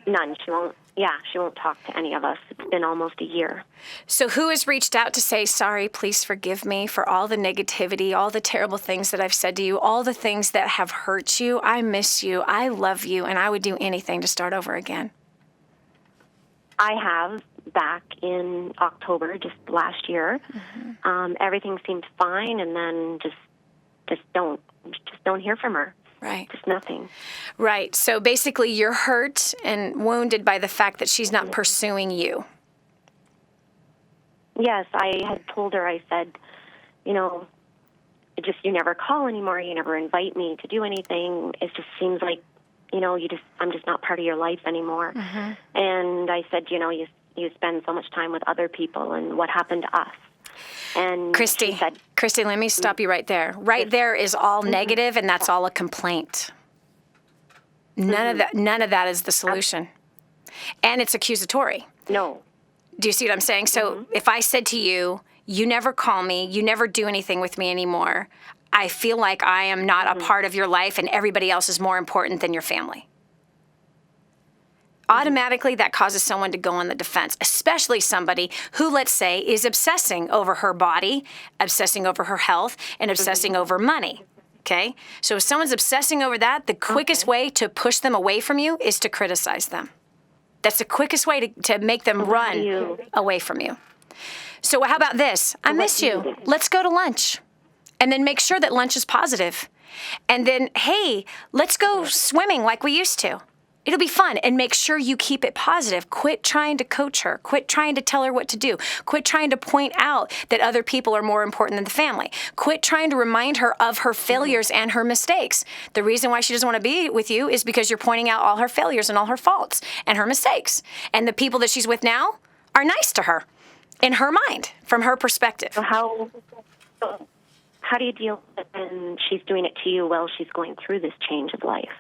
none. She won't talk to any of us. It's been almost a year. So who has reached out to say, sorry, please forgive me for all the negativity, all the terrible things that I've said to you, all the things that have hurt you? I miss you. I love you. And I would do anything to start over again. I have, back in October, just last year. Everything seemed fine, and then just don't hear from her. Right. Just nothing. Right. So basically you're hurt and wounded by the fact that she's not pursuing you. Yes, I had told her, I said, you never call anymore, you never invite me to do anything. It just seems like, I'm just not part of your life anymore. And I said, you spend so much time with other people, and what happened to us? And Christy, let me stop you right there. Right there is all negative, and that's all a complaint. None of that is the solution. And it's accusatory. No. Do you see what I'm saying? So if I said to you, you never call me, you never do anything with me anymore, I feel like I am not a part of your life, and everybody else is more important than your family. Automatically, that causes someone to go on the defense, especially somebody who, let's say, is obsessing over her body, obsessing over her health, and obsessing over money. Okay? So if someone's obsessing over that, the quickest way to push them away from you is to criticize them. That's the quickest way to make them run away from you. So how about this? I miss you. Let's go to lunch. And then make sure that lunch is positive. And then, hey, let's go swimming like we used to. It'll be fun, and make sure you keep it positive. Quit trying to coach her. Quit trying to tell her what to do. Quit trying to point out that other people are more important than the family. Quit trying to remind her of her failures and her mistakes. The reason why she doesn't want to be with you is because you're pointing out all her failures and all her faults and her mistakes. And the people that she's with now are nice to her, in her mind, from her perspective. So how do you deal with it when she's doing it to you while she's going through this change of life?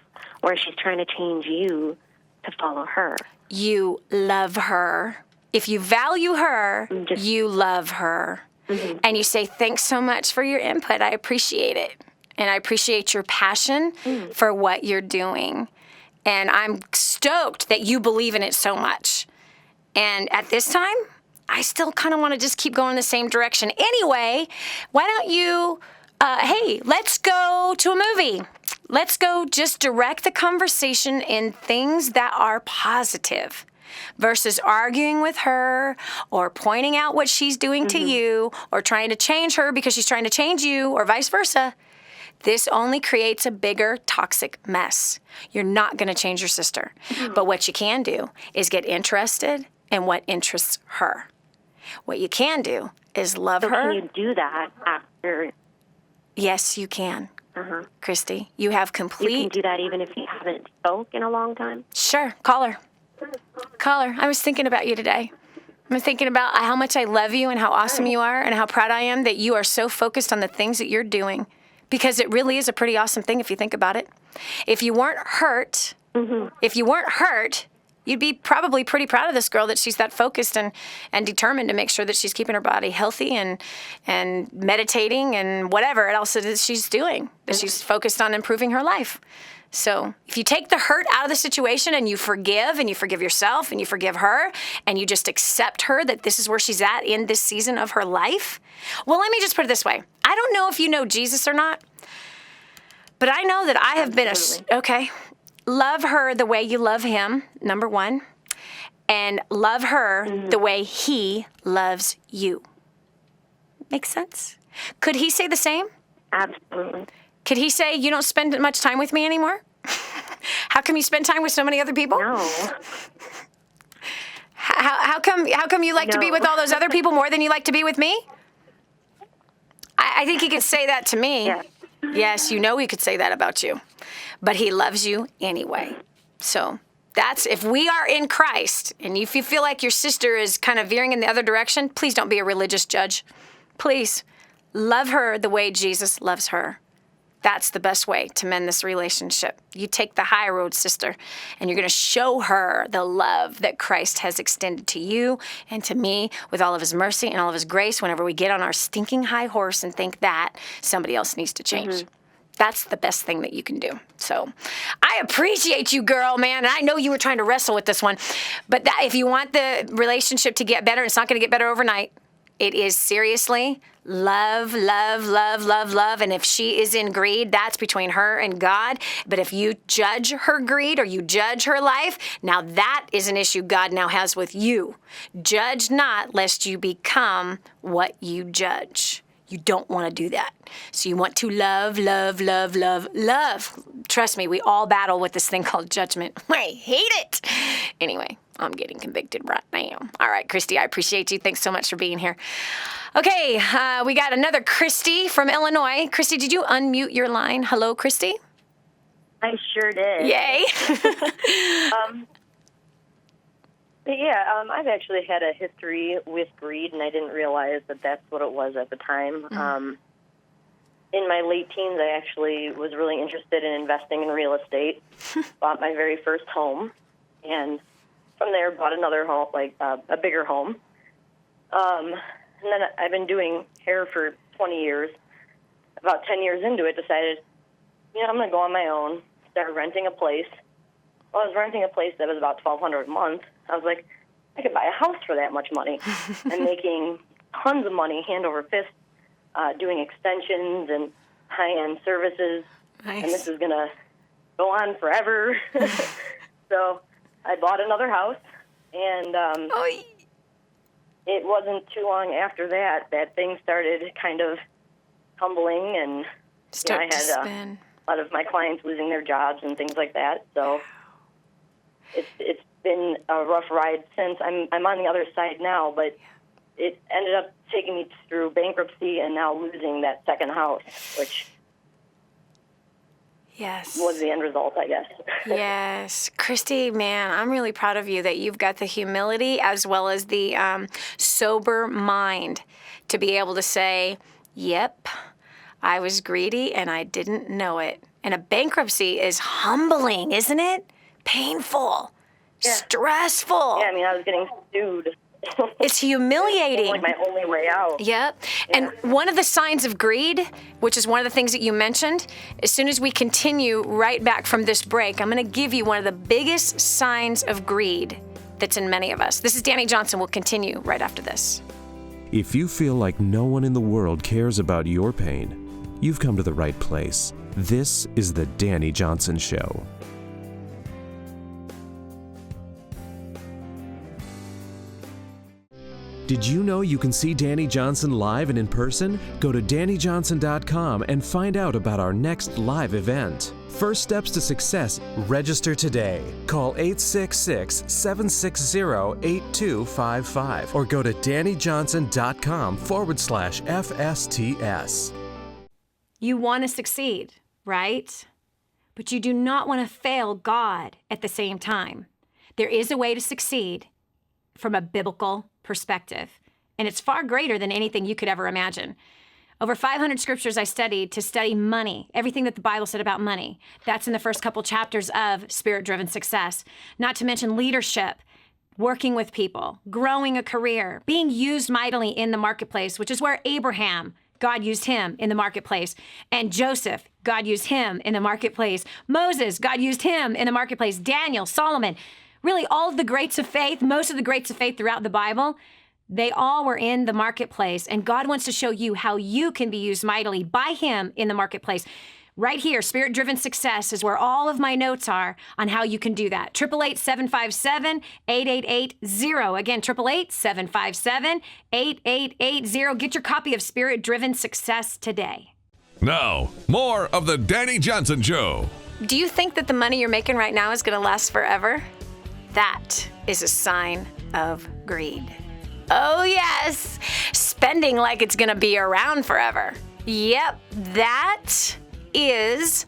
Or she's trying to change you to follow her? You love her. If you value her, you love her. And you say, thanks so much for your input. I appreciate it. And I appreciate your passion for what you're doing. And I'm stoked that you believe in it so much. And at this time, I still kind of want to just keep going the same direction. Anyway, why don't you, hey, let's go to a movie. Let's go just direct the conversation in things that are positive versus arguing with her or pointing out what she's doing to you or trying to change her because she's trying to change you or vice versa. This only creates a bigger toxic mess. You're not going to change your sister. But what you can do is get interested in what interests her. What you can do is love her. Can you do that after? Yes, you can. Christy, you have complete... You can do that even if you haven't spoken in a long time? Sure. Call her. I was thinking about you today. I'm thinking about how much I love you and how awesome you are and how proud I am that you are so focused on the things that you're doing, because it really is a pretty awesome thing if you think about it. If you weren't hurt, You'd be probably pretty proud of this girl that she's that focused and determined to make sure that she's keeping her body healthy and meditating and whatever else it is she's doing, that she's focused on improving her life. So if you take the hurt out of the situation and you forgive yourself and you forgive her and you just accept her that this is where she's at in this season of her life. Well, let me just put it this way. I don't know if you know Jesus or not, but I know that I have been okay. Love her the way you love him, number one, and love her the way he loves you. Makes sense? Could he say the same? Absolutely. Could he say, you don't spend much time with me anymore? How come you spend time with so many other people? No. How come you like to be with all those other people more than you like to be with me? I think he could say that to me. Yes. Yes, you know he could say that about you. But he loves you anyway. So that's, if we are in Christ, and if you feel like your sister is kind of veering in the other direction, please don't be a religious judge. Please love her the way Jesus loves her. That's the best way to mend this relationship. You take the high road, sister, and you're going to show her the love that Christ has extended to you and to me with all of his mercy and all of his grace whenever we get on our stinking high horse and think that somebody else needs to change. Mm-hmm. That's the best thing that you can do. So I appreciate you, girl, man. And I know you were trying to wrestle with this one. But if you want the relationship to get better, it's not going to get better overnight. It is seriously love, love, love, love, love. And if she is in greed, that's between her and God. But if you judge her greed or you judge her life, now that is an issue God now has with you. Judge not, lest you become what you judge. You don't want to do that. So you want to love, love, love, love, love. Trust me, we all battle with this thing called judgment. I hate it. Anyway, I'm getting convicted right now. All right, Christy, I appreciate you. Thanks so much for being here. Okay, we got another Christy from Illinois. Christy, did you unmute your line? Hello, Christy? I sure did. Yay. I've actually had a history with greed, and I didn't realize that that's what it was at the time. Mm-hmm. In my late teens, I actually was really interested in investing in real estate, bought my very first home, and from there bought another home, a bigger home. And then I've been doing hair for 20 years. About 10 years into it, decided, I'm going to go on my own, start renting a place. Well, I was renting a place that was about $1,200 a month. I was like, I could buy a house for that much money. I'm making tons of money, hand over fist, doing extensions and high-end services. Nice. And this is going to go on forever. So I bought another house, and it wasn't too long after that things started kind of tumbling, and I had a lot of my clients losing their jobs and things like that. So it's been a rough ride since. I'm on the other side now, but it ended up taking me through bankruptcy and now losing that second house, which was the end result, I guess. Yes. Christy, man, I'm really proud of you that you've got the humility as well as the sober mind to be able to say, yep, I was greedy and I didn't know it. And a bankruptcy is humbling, isn't it? Painful. Yeah. Stressful. Yeah, I was getting sued. It's humiliating. It's like my only way out. Yep. Yeah. And one of the signs of greed, which is one of the things that you mentioned, as soon as we continue right back from this break, I'm going to give you one of the biggest signs of greed that's in many of us. This is Dani Johnson. We'll continue right after this. If you feel like no one in the world cares about your pain, you've come to the right place. This is the Dani Johnson Show. Did you know you can see Dani Johnson live and in person? Go to DaniJohnson.com and find out about our next live event. First steps to success, register today. Call 866-760-8255 or go to DaniJohnson.com/FSTS. You want to succeed, right? But you do not want to fail God at the same time. There is a way to succeed from a biblical perspective, and it's far greater than anything you could ever imagine. Over 500 scriptures I studied to study money, everything that the Bible said about money. That's in the first couple chapters of Spirit-Driven Success. Not to mention leadership, working with people, growing a career, being used mightily in the marketplace, which is where Abraham, God used him in the marketplace. And Joseph, God used him in the marketplace. Moses, God used him in the marketplace. Daniel, Solomon, really all of the greats of faith, most of the greats of faith throughout the Bible, they all were in the marketplace. And God wants to show you how you can be used mightily by him in the marketplace. Right here, Spirit-Driven Success is where all of my notes are on how you can do that. 888-757-8880. Again, 888-757-8880. Get your copy of Spirit-Driven Success today. Now, more of the Dani Johnson Show. Do you think that the money you're making right now is going to last forever? That is a sign of greed. Oh, yes. Spending like it's going to be around forever. Yep, that is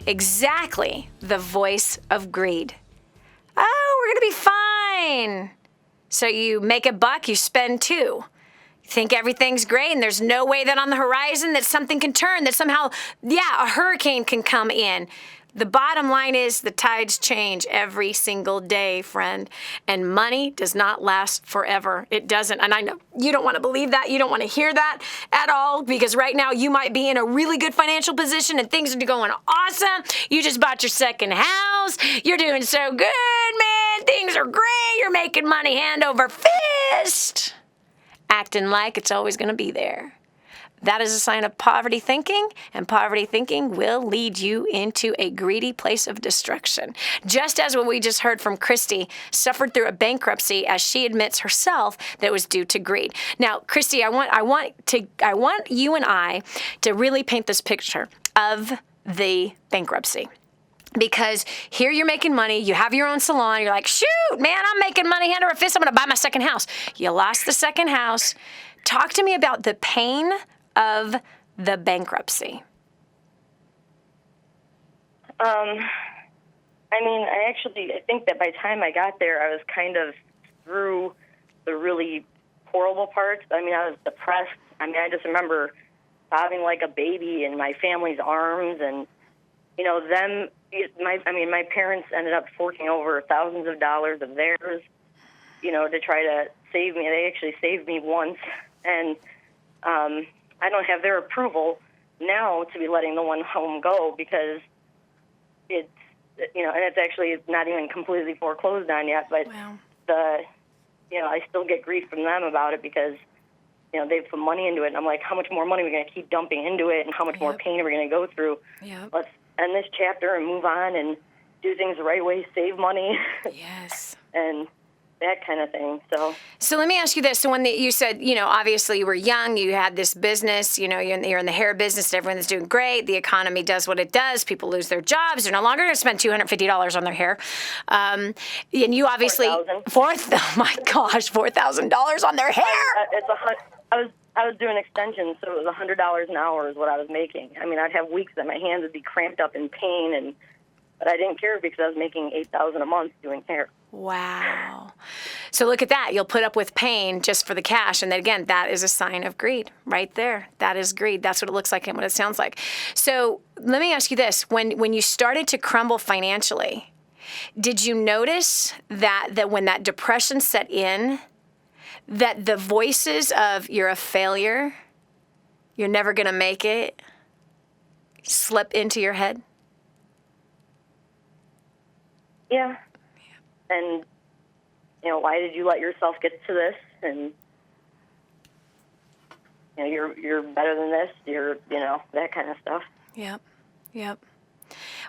exactly the voice of greed. Oh, we're going to be fine. So you make a buck, you spend two. Think everything's great, and there's no way that on the horizon that something can turn, that somehow, a hurricane can come in. The bottom line is the tides change every single day, friend, and money does not last forever. It doesn't, and I know you don't want to believe that. You don't want to hear that at all, because right now you might be in a really good financial position and things are going awesome. You just bought your second house. You're doing so good, man. Things are great. You're making money hand over fist, acting like it's always going to be there. That is a sign of poverty thinking, and poverty thinking will lead you into a greedy place of destruction. Just as what we just heard from Christy suffered through a bankruptcy, as she admits herself that was due to greed. Now, Christy, I want you and I to really paint this picture of the bankruptcy. Because here you're making money, you have your own salon, you're like, shoot, man, I'm making money hand over fist, I'm going to buy my second house. You lost the second house. Talk to me about the pain of the bankruptcy. I think that by the time I got there, I was kind of through the really horrible parts. I was depressed. I just remember sobbing like a baby in my family's arms, and my parents ended up forking over thousands of dollars of theirs, to try to save me. They actually saved me once, and I don't have their approval now to be letting the one home go, because it's, and it's actually not even completely foreclosed on yet, but wow. I still get grief from them about it, because, they've put money into it, and I'm like, how much more money are we going to keep dumping into it, and how much more pain are we going to go through? Yep. Let's end this chapter and move on and do things the right way, save money. Yes. And that kind of thing. So let me ask you this. So when you said, obviously you were young, you had this business, you're in the hair business, everyone's doing great. The economy does what it does. People lose their jobs. They're no longer going to spend $250 on their hair. And you obviously, $4,000 on their hair. I was doing extensions, so it was $100 an hour is what I was making. I'd have weeks that my hands would be cramped up in pain, but I didn't care because I was making $8,000 a month doing hair. Wow. So look at that. You'll put up with pain just for the cash. And then again, that is a sign of greed right there. That is greed. That's what it looks like and what it sounds like. So let me ask you this. When you started to crumble financially, did you notice that when that depression set in, that the voices of you're a failure, you're never going to make it, slip into your head? Yeah. And, why did you let yourself get to this? And, you're better than this. You're, that kind of stuff. Yep.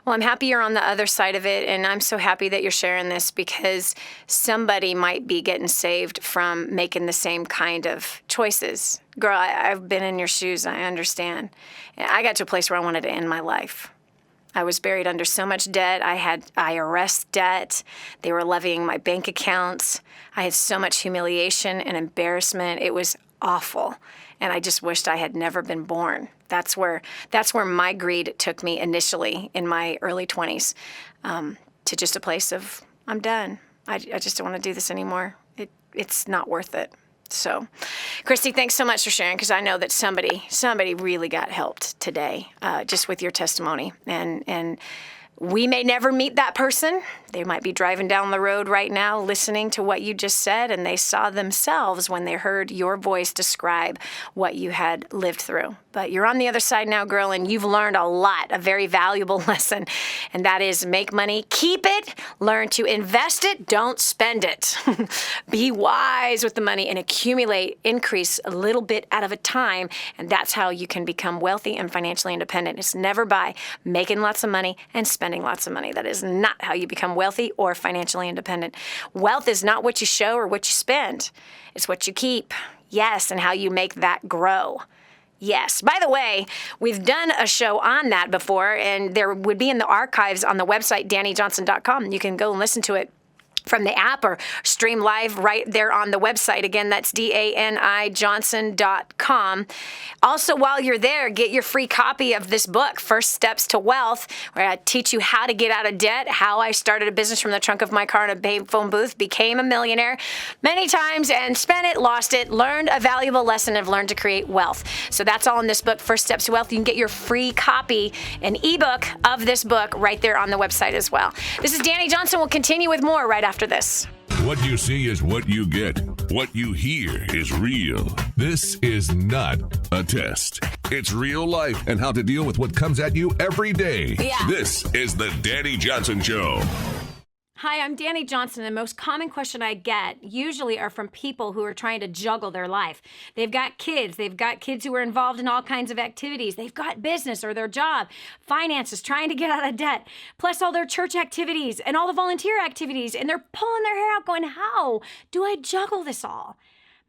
Well, I'm happy you're on the other side of it, and I'm so happy that you're sharing this, because somebody might be getting saved from making the same kind of choices. Girl, I've been in your shoes. I understand. I got to a place where I wanted to end my life. I was buried under so much debt. I had IRS debt. They were levying my bank accounts. I had so much humiliation and embarrassment. It was awful. And I just wished I had never been born. That's where my greed took me initially in my early 20s, to just a place of, I'm done. I just don't want to do this anymore. It's not worth it. So, Christy, thanks so much for sharing, because I know that somebody really got helped today, just with your testimony. And we may never meet that person. They might be driving down the road right now listening to what you just said, and they saw themselves when they heard your voice describe what you had lived through. But you're on the other side now, girl, and you've learned a lot, a very valuable lesson, and that is make money, keep it, learn to invest it, don't spend it. Be wise with the money and accumulate, increase a little bit out of a time, and that's how you can become wealthy and financially independent. It's never by making lots of money and spending lots of money. That is not how you become wealthy or financially independent. Wealth is not what you show or what you spend. It's what you keep. Yes, and how you make that grow. Yes. By the way, we've done a show on that before, and there would be in the archives on the website, DaniJohnson.com. You can go and listen to it from the app or stream live right there on the website. Again, that's DaniJohnson.com. Also, while you're there, get your free copy of this book, First Steps to Wealth, where I teach you how to get out of debt, how I started a business from the trunk of my car in a payphone booth, became a millionaire many times, and spent it, lost it, learned a valuable lesson, and have learned to create wealth. So that's all in this book, First Steps to Wealth. You can get your free copy, an ebook of this book right there on the website as well. This is Dani Johnson. We'll continue with more right after this. What you see is what you get. What you hear is real. This is not a test. It's real life and how to deal with what comes at you every day. Yeah. This is the Dani Johnson Show. Hi, I'm Dani Johnson. The most common question I get usually are from people who are trying to juggle their life. They've got kids who are involved in all kinds of activities. They've got business or their job, finances, trying to get out of debt, plus all their church activities and all the volunteer activities. And they're pulling their hair out going, how do I juggle this all?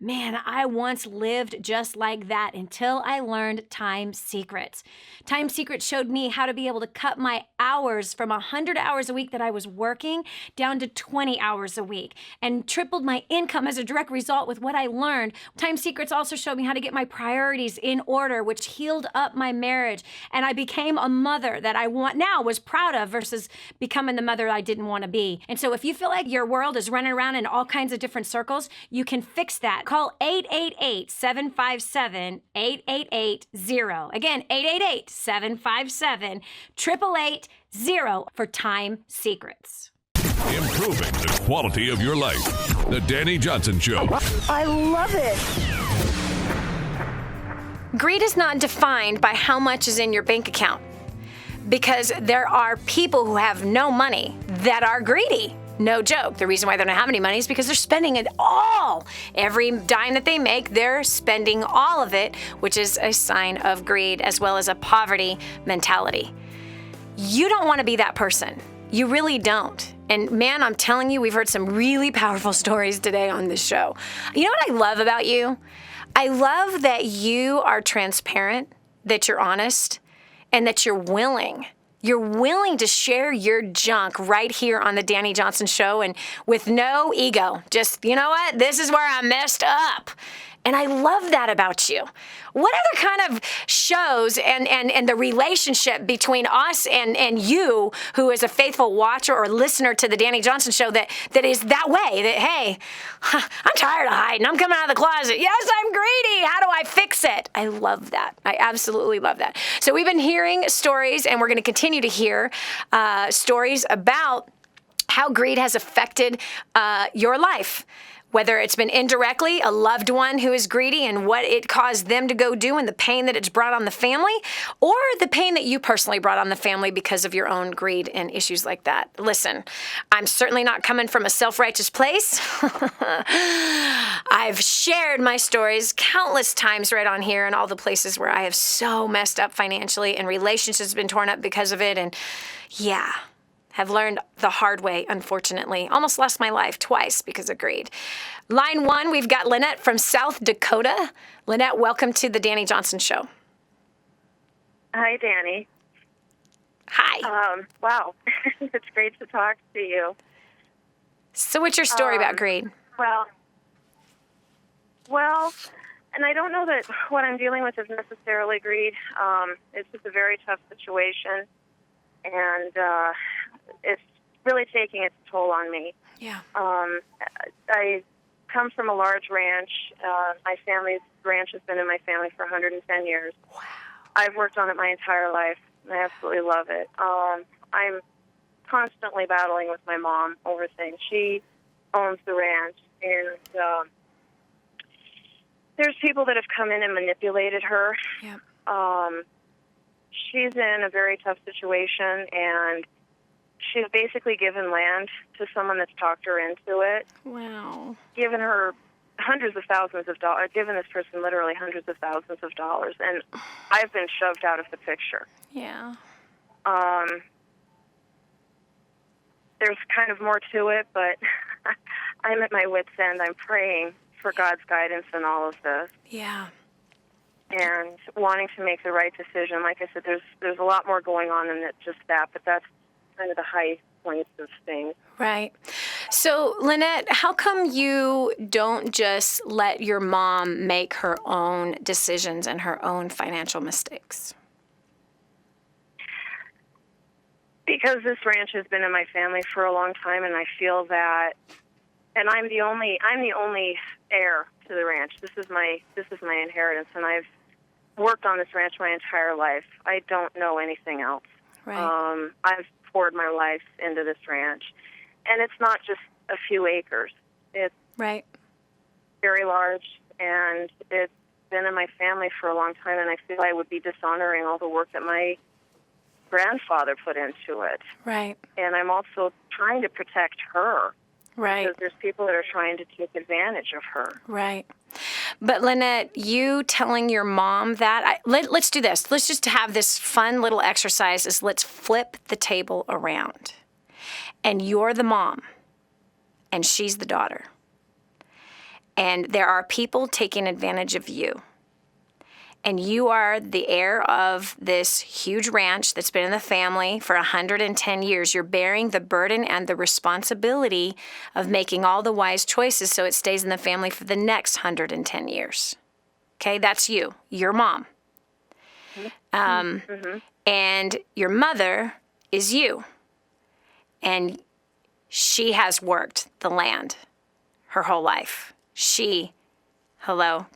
Man, I once lived just like that until I learned Time Secrets. Time Secrets showed me how to be able to cut my hours from 100 hours a week that I was working down to 20 hours a week and tripled my income as a direct result with what I learned. Time Secrets also showed me how to get my priorities in order, which healed up my marriage. And I became a mother that I was proud of versus becoming the mother I didn't want to be. And so if you feel like your world is running around in all kinds of different circles, you can fix that. Call 888-757-8880. Again, 888-757-8880 for Time Secrets. Improving the quality of your life. The Dani Johnson Show. I love it. Greed is not defined by how much is in your bank account, because there are people who have no money that are greedy. No joke. The reason why they don't have any money is because they're spending it all. Every dime that they make, they're spending all of it, which is a sign of greed as well as a poverty mentality. You don't want to be that person. You really don't. And man, I'm telling you, we've heard some really powerful stories today on this show. You know what I love about you? I love that you are transparent, that you're honest, and that you're willing. You're willing to share your junk right here on the Dani Johnson Show, and with no ego. Just, you know what? This is where I messed up. And I love that about you. What other kind of shows and the relationship between us and you, who is a faithful watcher or listener to the Dani Johnson Show, that is that way, that, hey, I'm tired of hiding. I'm coming out of the closet. Yes, I'm greedy. How do I fix it? I love that. I absolutely love that. So we've been hearing stories, and we're going to continue to hear stories about how greed has affected your life. Whether it's been indirectly, a loved one who is greedy and what it caused them to go do and the pain that it's brought on the family, or the pain that you personally brought on the family because of your own greed and issues like that. Listen, I'm certainly not coming from a self-righteous place. I've shared my stories countless times right on here and all the places where I have so messed up financially and relationships have been torn up because of it. And yeah, have learned the hard way, unfortunately. Almost lost my life twice because of greed. Line one, we've got Lynette from South Dakota. Lynette, welcome to the Dani Johnson Show. Hi, Dani. Hi. Wow. It's great to talk to you. So what's your story about greed? Well, and I don't know that what I'm dealing with is necessarily greed. It's just a very tough situation. And it's really taking its toll on me. Yeah. I come from a large ranch. My family's ranch has been in my family for 110 years. Wow. I've worked on it my entire life. I absolutely love it. I'm constantly battling with my mom over things. She owns the ranch, and there's people that have come in and manipulated her. Yep. She's in a very tough situation, and she's basically given land to someone that's talked her into it. Wow. Given her hundreds of thousands of dollars, given this person literally hundreds of thousands of dollars, and I've been shoved out of the picture. Yeah. There's kind of more to it, but I'm at my wit's end. I'm praying for God's guidance in all of this. Yeah. And wanting to make the right decision. Like I said, there's a lot more going on than just that, but that's kind of the high points of things. Right. So, Lynette, how come you don't just let your mom make her own decisions and her own financial mistakes? Because this ranch has been in my family for a long time, and I feel that, and I'm the only heir to the ranch. This is my inheritance, and I've worked on this ranch my entire life. I don't know anything else. Right. I've poured my life into this ranch, and it's not just a few acres. It's right. very large, and it's been in my family for a long time, and I feel I would be dishonoring all the work that my grandfather put into it. Right. And I'm also trying to protect her. Right. Because there's people that are trying to take advantage of her. Right. But Lynette, you telling your mom that, let's do this. Let's just have this fun little exercise is let's flip the table around. And you're the mom, and she's the daughter. And there are people taking advantage of you. And you are the heir of this huge ranch that's been in the family for 110 years. You're bearing the burden and the responsibility of making all the wise choices so it stays in the family for the next 110 years. Okay, that's you, your mom. And your mother is you. And she has worked the land her whole life. She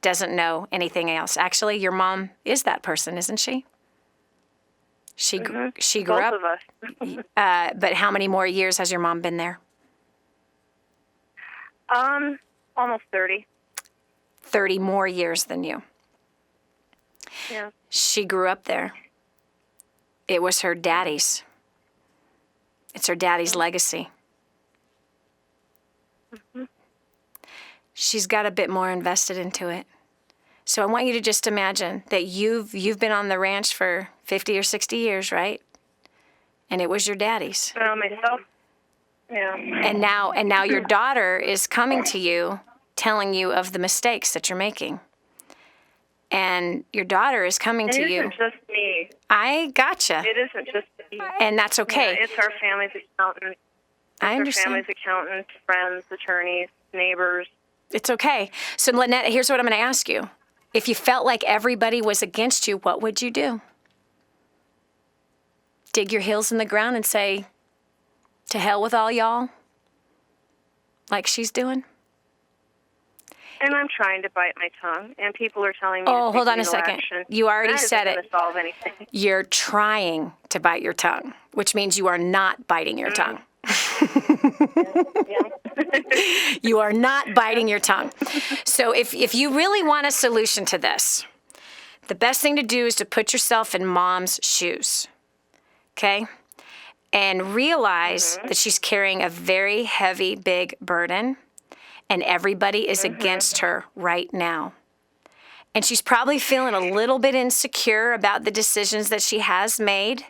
doesn't know anything else. Actually, your mom is that person, isn't she? She grew Both up. of us. But how many more years has your mom been there? Almost 30. 30 more years than you. Yeah. She grew up there. It was her daddy's. It's her daddy's legacy. She's got a bit more invested into it. So I want you to just imagine that you've been on the ranch for 50 or 60 years, right? And it was your daddy's. Myself. Yeah. And now your daughter is coming to you, telling you of the mistakes that you're making. And your daughter is coming to you. It isn't just me. I gotcha. It isn't just me. And that's okay. Yeah, it's our family's accountant. I understand. Our family's accountant, friends, attorneys, neighbors. It's okay. So, Lynette, here's what I'm going to ask you. If you felt like everybody was against you, what would you do? Dig your heels in the ground and say, to hell with all y'all? Like she's doing? And I'm trying to bite my tongue, and people are telling me Oh, to hold on a legal second. action. You already That said isn't it. gonna solve anything. You're trying to bite your tongue, which means you are not biting your tongue. You are not biting your tongue. So if you really want a solution to this, the best thing to do is to put yourself in mom's shoes, okay? And realize that she's carrying a very heavy, big burden, and everybody is against her right now. And she's probably feeling a little bit insecure about the decisions that she has made.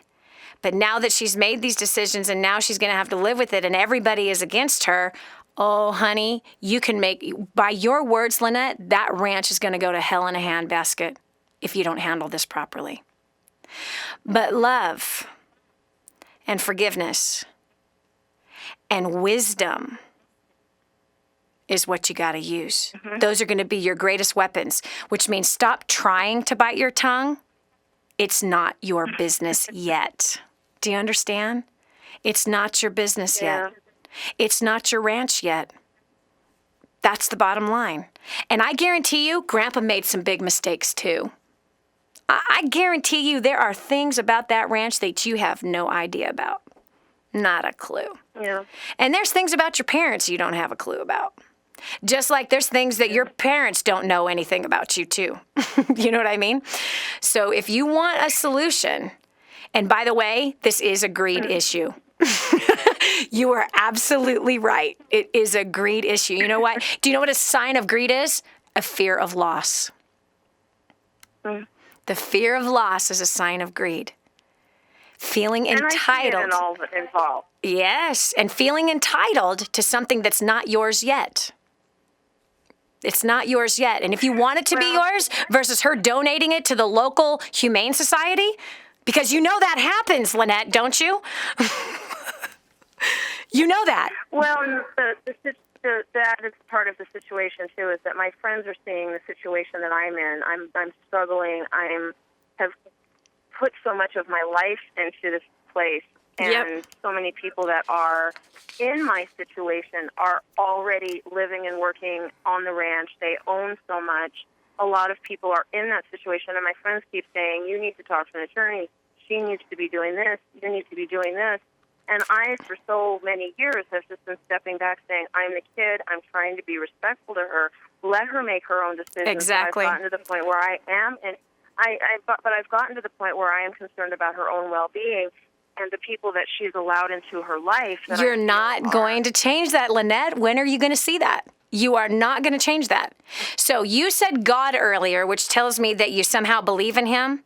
But now that she's made these decisions and now she's going to have to live with it and everybody is against her, oh, honey, you can make, by your words, Lynette, that ranch is going to go to hell in a handbasket if you don't handle this properly. But love and forgiveness and wisdom is what you got to use. Those are going to be your greatest weapons, which means stop trying to bite your tongue. It's not your business yet. Do you understand? It's not your business yet. It's not your ranch yet. That's the bottom line. And I guarantee you, Grandpa made some big mistakes too. I guarantee you there are things about that ranch that you have no idea about. Not a clue. Yeah. And there's things about your parents you don't have a clue about. Just like there's things that your parents don't know anything about you too. You know what I mean? So if you want a solution, and by the way, this is a greed issue. You are absolutely right. It is a greed issue. You know what? Do you know what a sign of greed is? A fear of loss. The fear of loss is a sign of greed. Feeling entitled. And I see it in all involved. Yes, and feeling entitled to something that's not yours yet. It's not yours yet. And if you want it to be yours versus her donating it to the local humane society, because you know that happens, Lynette, don't you? You know that. Well, that is part of the situation too. Is that my friends are seeing the situation that I'm in. I'm struggling. Have put so much of my life into this place, and so many people that are in my situation are already living and working on the ranch. They own so much. A lot of people are in that situation, and my friends keep saying, "You need to talk to an attorney. She needs to be doing this. You need to be doing this." And I, for so many years, have just been stepping back saying, I'm the kid. I'm trying to be respectful to her. Let her make her own decisions. Exactly. I've gotten to the point where I am, and but I've gotten to the point where I am concerned about her own well-being and the people that she's allowed into her life. You're not going to change that, Lynette. When are you going to see that? You are not going to change that. So you said God earlier, which tells me that you somehow believe in him.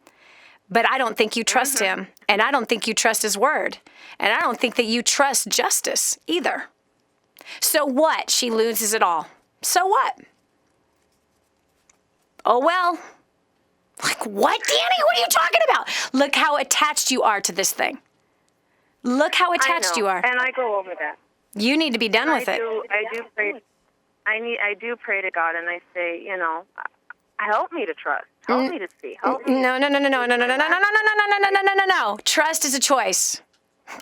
But I don't think you trust him, and I don't think you trust his word, and I don't think that you trust justice either. So what? She loses it all. So what? Oh, well. Like, what, Dani? What are you talking about? Look how attached you are to this thing. Look how attached you are. And I go over that. You need to be done with it. I do pray. I do pray to God, and I say, help me to trust. Help me to see. Help me. No. Trust is a choice.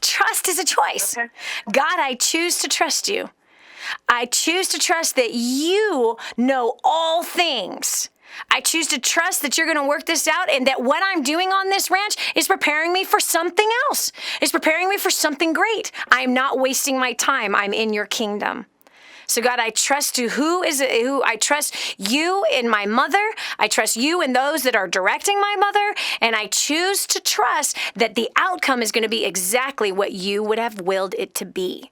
Trust is a choice. Okay. God, I choose to trust you. I choose to trust that you know all things. I choose to trust that you're going to work this out, and that what I'm doing on this ranch is preparing me for something else. It's preparing me for something great. I'm not wasting my time. I'm in your kingdom. So God, I trust who I trust you in my mother. I trust you in those that are directing my mother. And I choose to trust that the outcome is going to be exactly what you would have willed it to be.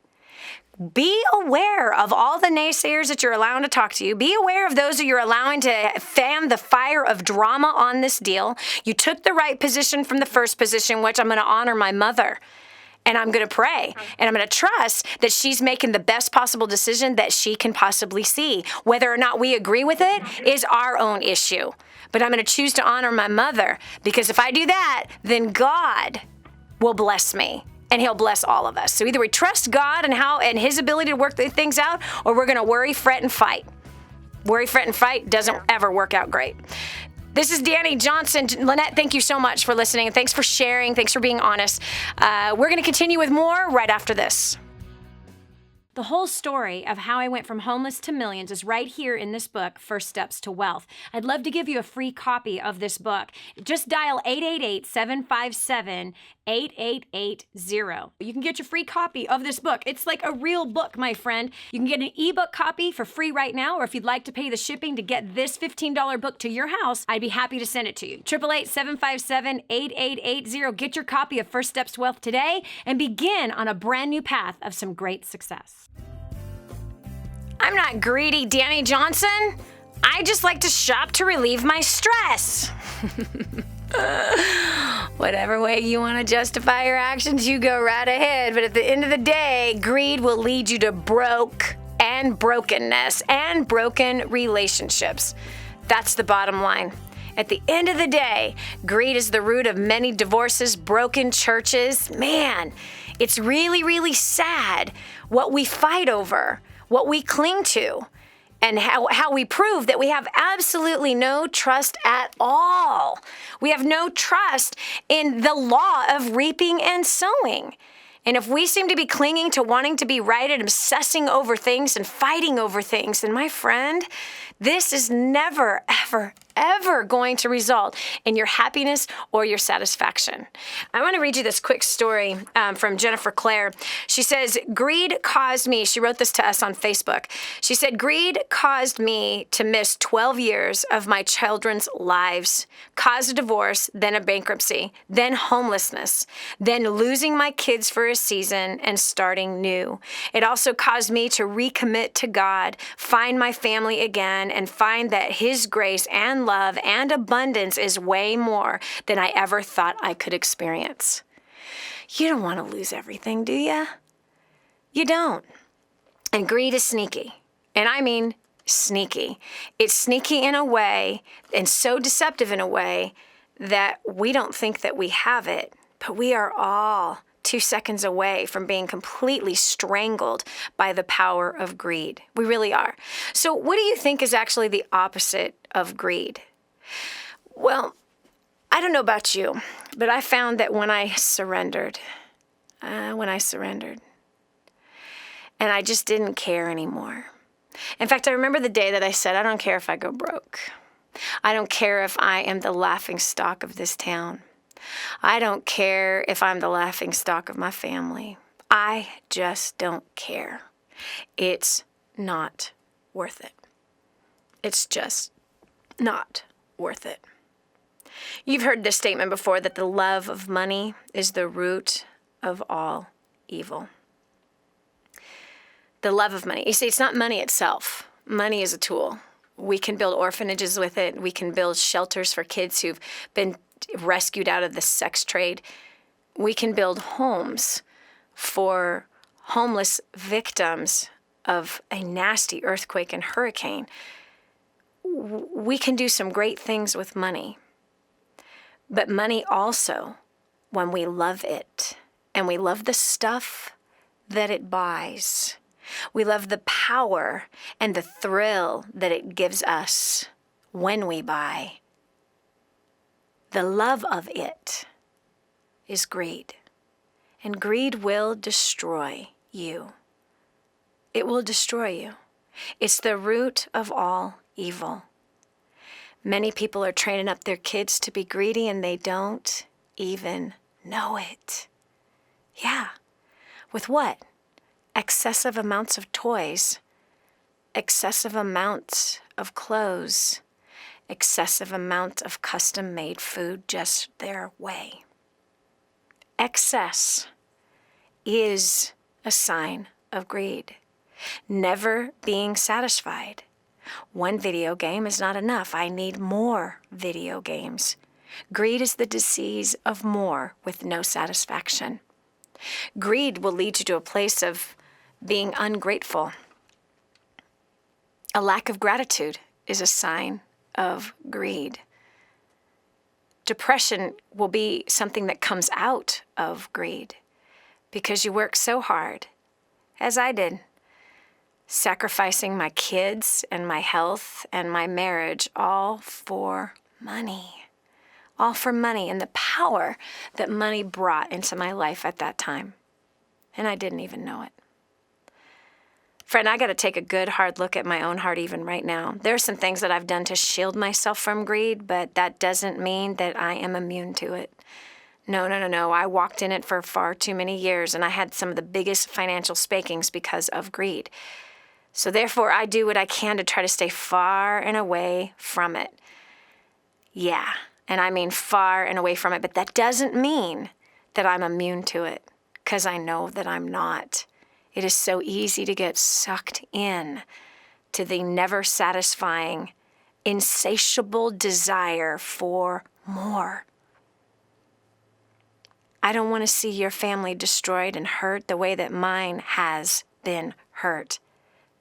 Be aware of all the naysayers that you're allowing to talk to you. Be aware of those that you're allowing to fan the fire of drama on this deal. You took the right position from the first position, which I'm going to honor my mother. And I'm going to pray, and I'm going to trust that she's making the best possible decision that she can possibly see. Whether or not we agree with it is our own issue. But I'm going to choose to honor my mother, because if I do that, then God will bless me, and he'll bless all of us. So either we trust God and his ability to work things out, or we're going to worry, fret, and fight. Worry, fret, and fight doesn't ever work out great. This is Dani Johnson. Lynette, thank you so much for listening, and thanks for sharing. Thanks for being honest. We're going to continue with more right after this. The whole story of how I went from homeless to millions is right here in this book, First Steps to Wealth. I'd love to give you a free copy of this book. Just dial 888-757-8880. You can get your free copy of this book. It's like a real book, my friend. You can get an ebook copy for free right now, or if you'd like to pay the shipping to get this $15 book to your house, I'd be happy to send it to you. 888-757-8880. Get your copy of First Steps to Wealth today and begin on a brand new path of some great success. I'm not greedy, Dani Johnson. I just like to shop to relieve my stress. Whatever way you want to justify your actions, you go right ahead. But at the end of the day, greed will lead you to broke and brokenness and broken relationships. That's the bottom line. At the end of the day, greed is the root of many divorces, broken churches. Man, it's really, really sad what we fight over, what we cling to, and how we prove that we have absolutely no trust at all. We have no trust in the law of reaping and sowing. And if we seem to be clinging to wanting to be right and obsessing over things and fighting over things, then my friend, this is never, ever going to result in your happiness or your satisfaction. I want to read you this quick story from Jennifer Clare. She says, greed caused me, she wrote this to us on Facebook. She said, greed caused me to miss 12 years of my children's lives, caused a divorce, then a bankruptcy, then homelessness, then losing my kids for a season and starting new. It also caused me to recommit to God, find my family again, and find that His grace and love and abundance is way more than I ever thought I could experience. You don't want to lose everything, do you? You don't. And greed is sneaky. And I mean sneaky. It's sneaky in a way and so deceptive in a way that we don't think that we have it, but we are all 2 seconds away from being completely strangled by the power of greed. We really are. So what do you think is actually the opposite of greed? Well, I don't know about you, but I found that when I surrendered, and I just didn't care anymore. In fact, I remember the day that I said, I don't care if I go broke. I don't care if I am the laughing stock of this town. I don't care if I'm the laughing stock of my family. I just don't care. It's not worth it. It's just not worth it. You've heard this statement before, that the love of money is the root of all evil. The love of money. You see, it's not money itself. Money is a tool. We can build orphanages with it. We can build shelters for kids who've been rescued out of the sex trade. We can build homes for homeless victims of a nasty earthquake and hurricane. We can do some great things with money. But money also, when we love it, and we love the stuff that it buys, we love the power and the thrill that it gives us when we buy, the love of it is greed. And greed will destroy you. It will destroy you. It's the root of all evil. Many people are training up their kids to be greedy and they don't even know it. Yeah. With what? Excessive amounts of toys, excessive amounts of clothes, excessive amount of custom-made food just their way. Excess is a sign of greed. Never being satisfied. One video game is not enough. I need more video games. Greed is the disease of more with no satisfaction. Greed will lead you to a place of being ungrateful. A lack of gratitude is a sign of greed. Depression will be something that comes out of greed because you work so hard, as I did, sacrificing my kids and my health and my marriage, all for money. All for money and the power that money brought into my life at that time. And I didn't even know it. Friend, I got to take a good hard look at my own heart even right now. There are some things that I've done to shield myself from greed, but that doesn't mean that I am immune to it. No. I walked in it for far too many years, and I had some of the biggest financial spankings because of greed. So therefore, I do what I can to try to stay far and away from it. Yeah, and I mean far and away from it, but that doesn't mean that I'm immune to it, because I know that I'm not. It is so easy to get sucked in to the never satisfying, insatiable desire for more. I don't want to see your family destroyed and hurt the way that mine has been hurt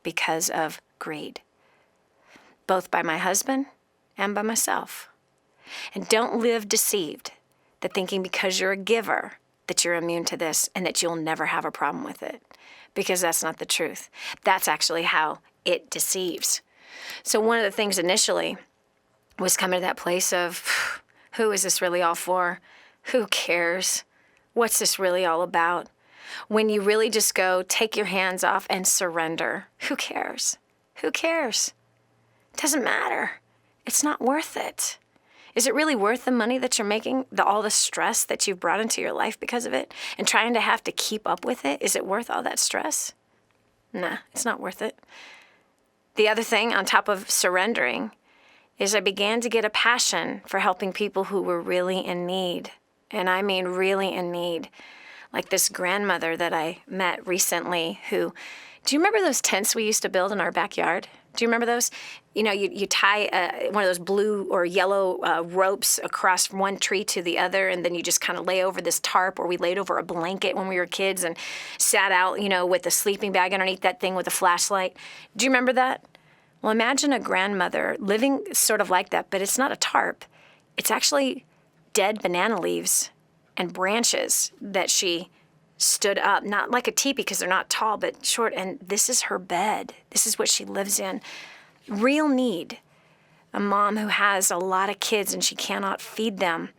because of greed, both by my husband and by myself. And don't live deceived that thinking because you're a giver that you're immune to this and that you'll never have a problem with it, because that's not the truth. That's actually how it deceives. So one of the things initially was coming to that place of, who is this really all for? Who cares? What's this really all about? when you really just go, take your hands off and surrender. Who cares? Who cares? It doesn't matter. It's not worth it. Is it really worth the money that you're making, all the stress that you've brought into your life because of it, and trying to have to keep up with it? Is it worth all that stress? Nah, it's not worth it. The other thing on top of surrendering is I began to get a passion for helping people who were really in need. And I mean really in need. Like this grandmother that I met recently who, do you remember those tents we used to build in our backyard? Do you remember those? You know, you tie one of those blue or yellow ropes across from one tree to the other, and then you just kind of lay over this tarp, or we laid over a blanket when we were kids and sat out, you know, with a sleeping bag underneath that thing with a flashlight. Do you remember that? Well, imagine a grandmother living sort of like that, but it's not a tarp. It's actually dead banana leaves and branches that she stood up, not like a teepee because they're not tall, but short. And this is her bed. This is what she lives in. Real need. A mom who has a lot of kids and she cannot feed them.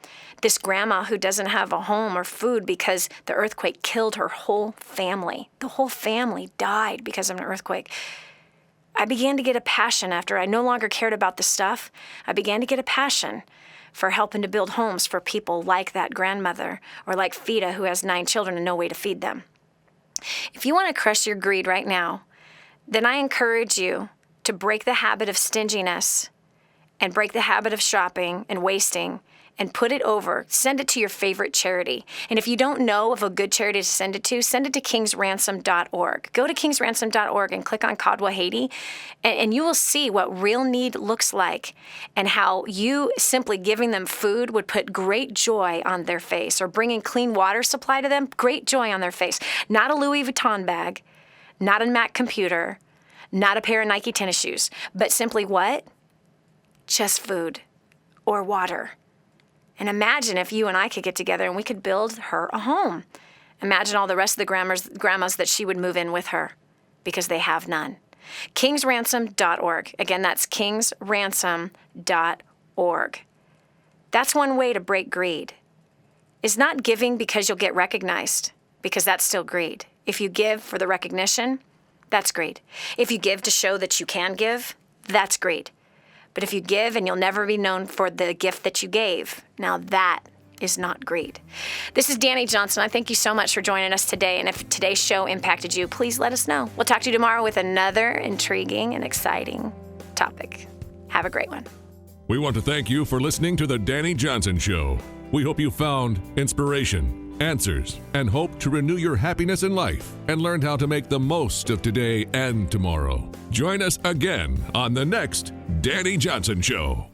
This grandma who doesn't have a home or food because the earthquake killed her whole family. The whole family died because of an earthquake. I began to get a passion after I no longer cared about the stuff. I began to get a passion for helping to build homes for people like that grandmother, or like Fida, who has 9 children and no way to feed them. If you want to crush your greed right now, then I encourage you to break the habit of stinginess and break the habit of shopping and wasting and put it over. Send it to your favorite charity. And if you don't know of a good charity to send it to kingsransom.org. Go to kingsransom.org and click on Kadwa Haiti, and you will see what real need looks like and how you simply giving them food would put great joy on their face, or bringing clean water supply to them, great joy on their face. Not a Louis Vuitton bag, not a Mac computer, not a pair of Nike tennis shoes, but simply what? Just food or water. And imagine if you and I could get together and we could build her a home. Imagine all the rest of the grandmas that she would move in with her, because they have none. kingsransom.org. Again, that's kingsransom.org. That's one way to break greed. Is not giving because you'll get recognized, because that's still greed. If you give for the recognition, that's greed. If you give to show that you can give, that's greed. But if you give and you'll never be known for the gift that you gave, now that is not greed. This is Dani Johnson. I thank you so much for joining us today. And if today's show impacted you, please let us know. We'll talk to you tomorrow with another intriguing and exciting topic. Have a great one. We want to thank you for listening to The Dani Johnson Show. We hope you found inspiration, answers, and hope to renew your happiness in life and learned how to make the most of today and tomorrow. Join us again on the next Dani Johnson Show.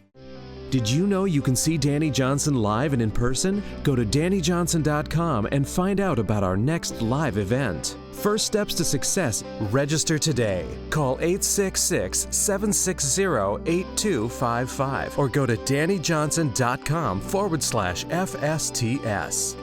Did you know you can see Dani Johnson live and in person? Go to DaniJohnson.com and find out about our next live event. First steps to success. Register today. Call 866-760-8255 or go to DaniJohnson.com/FSTS.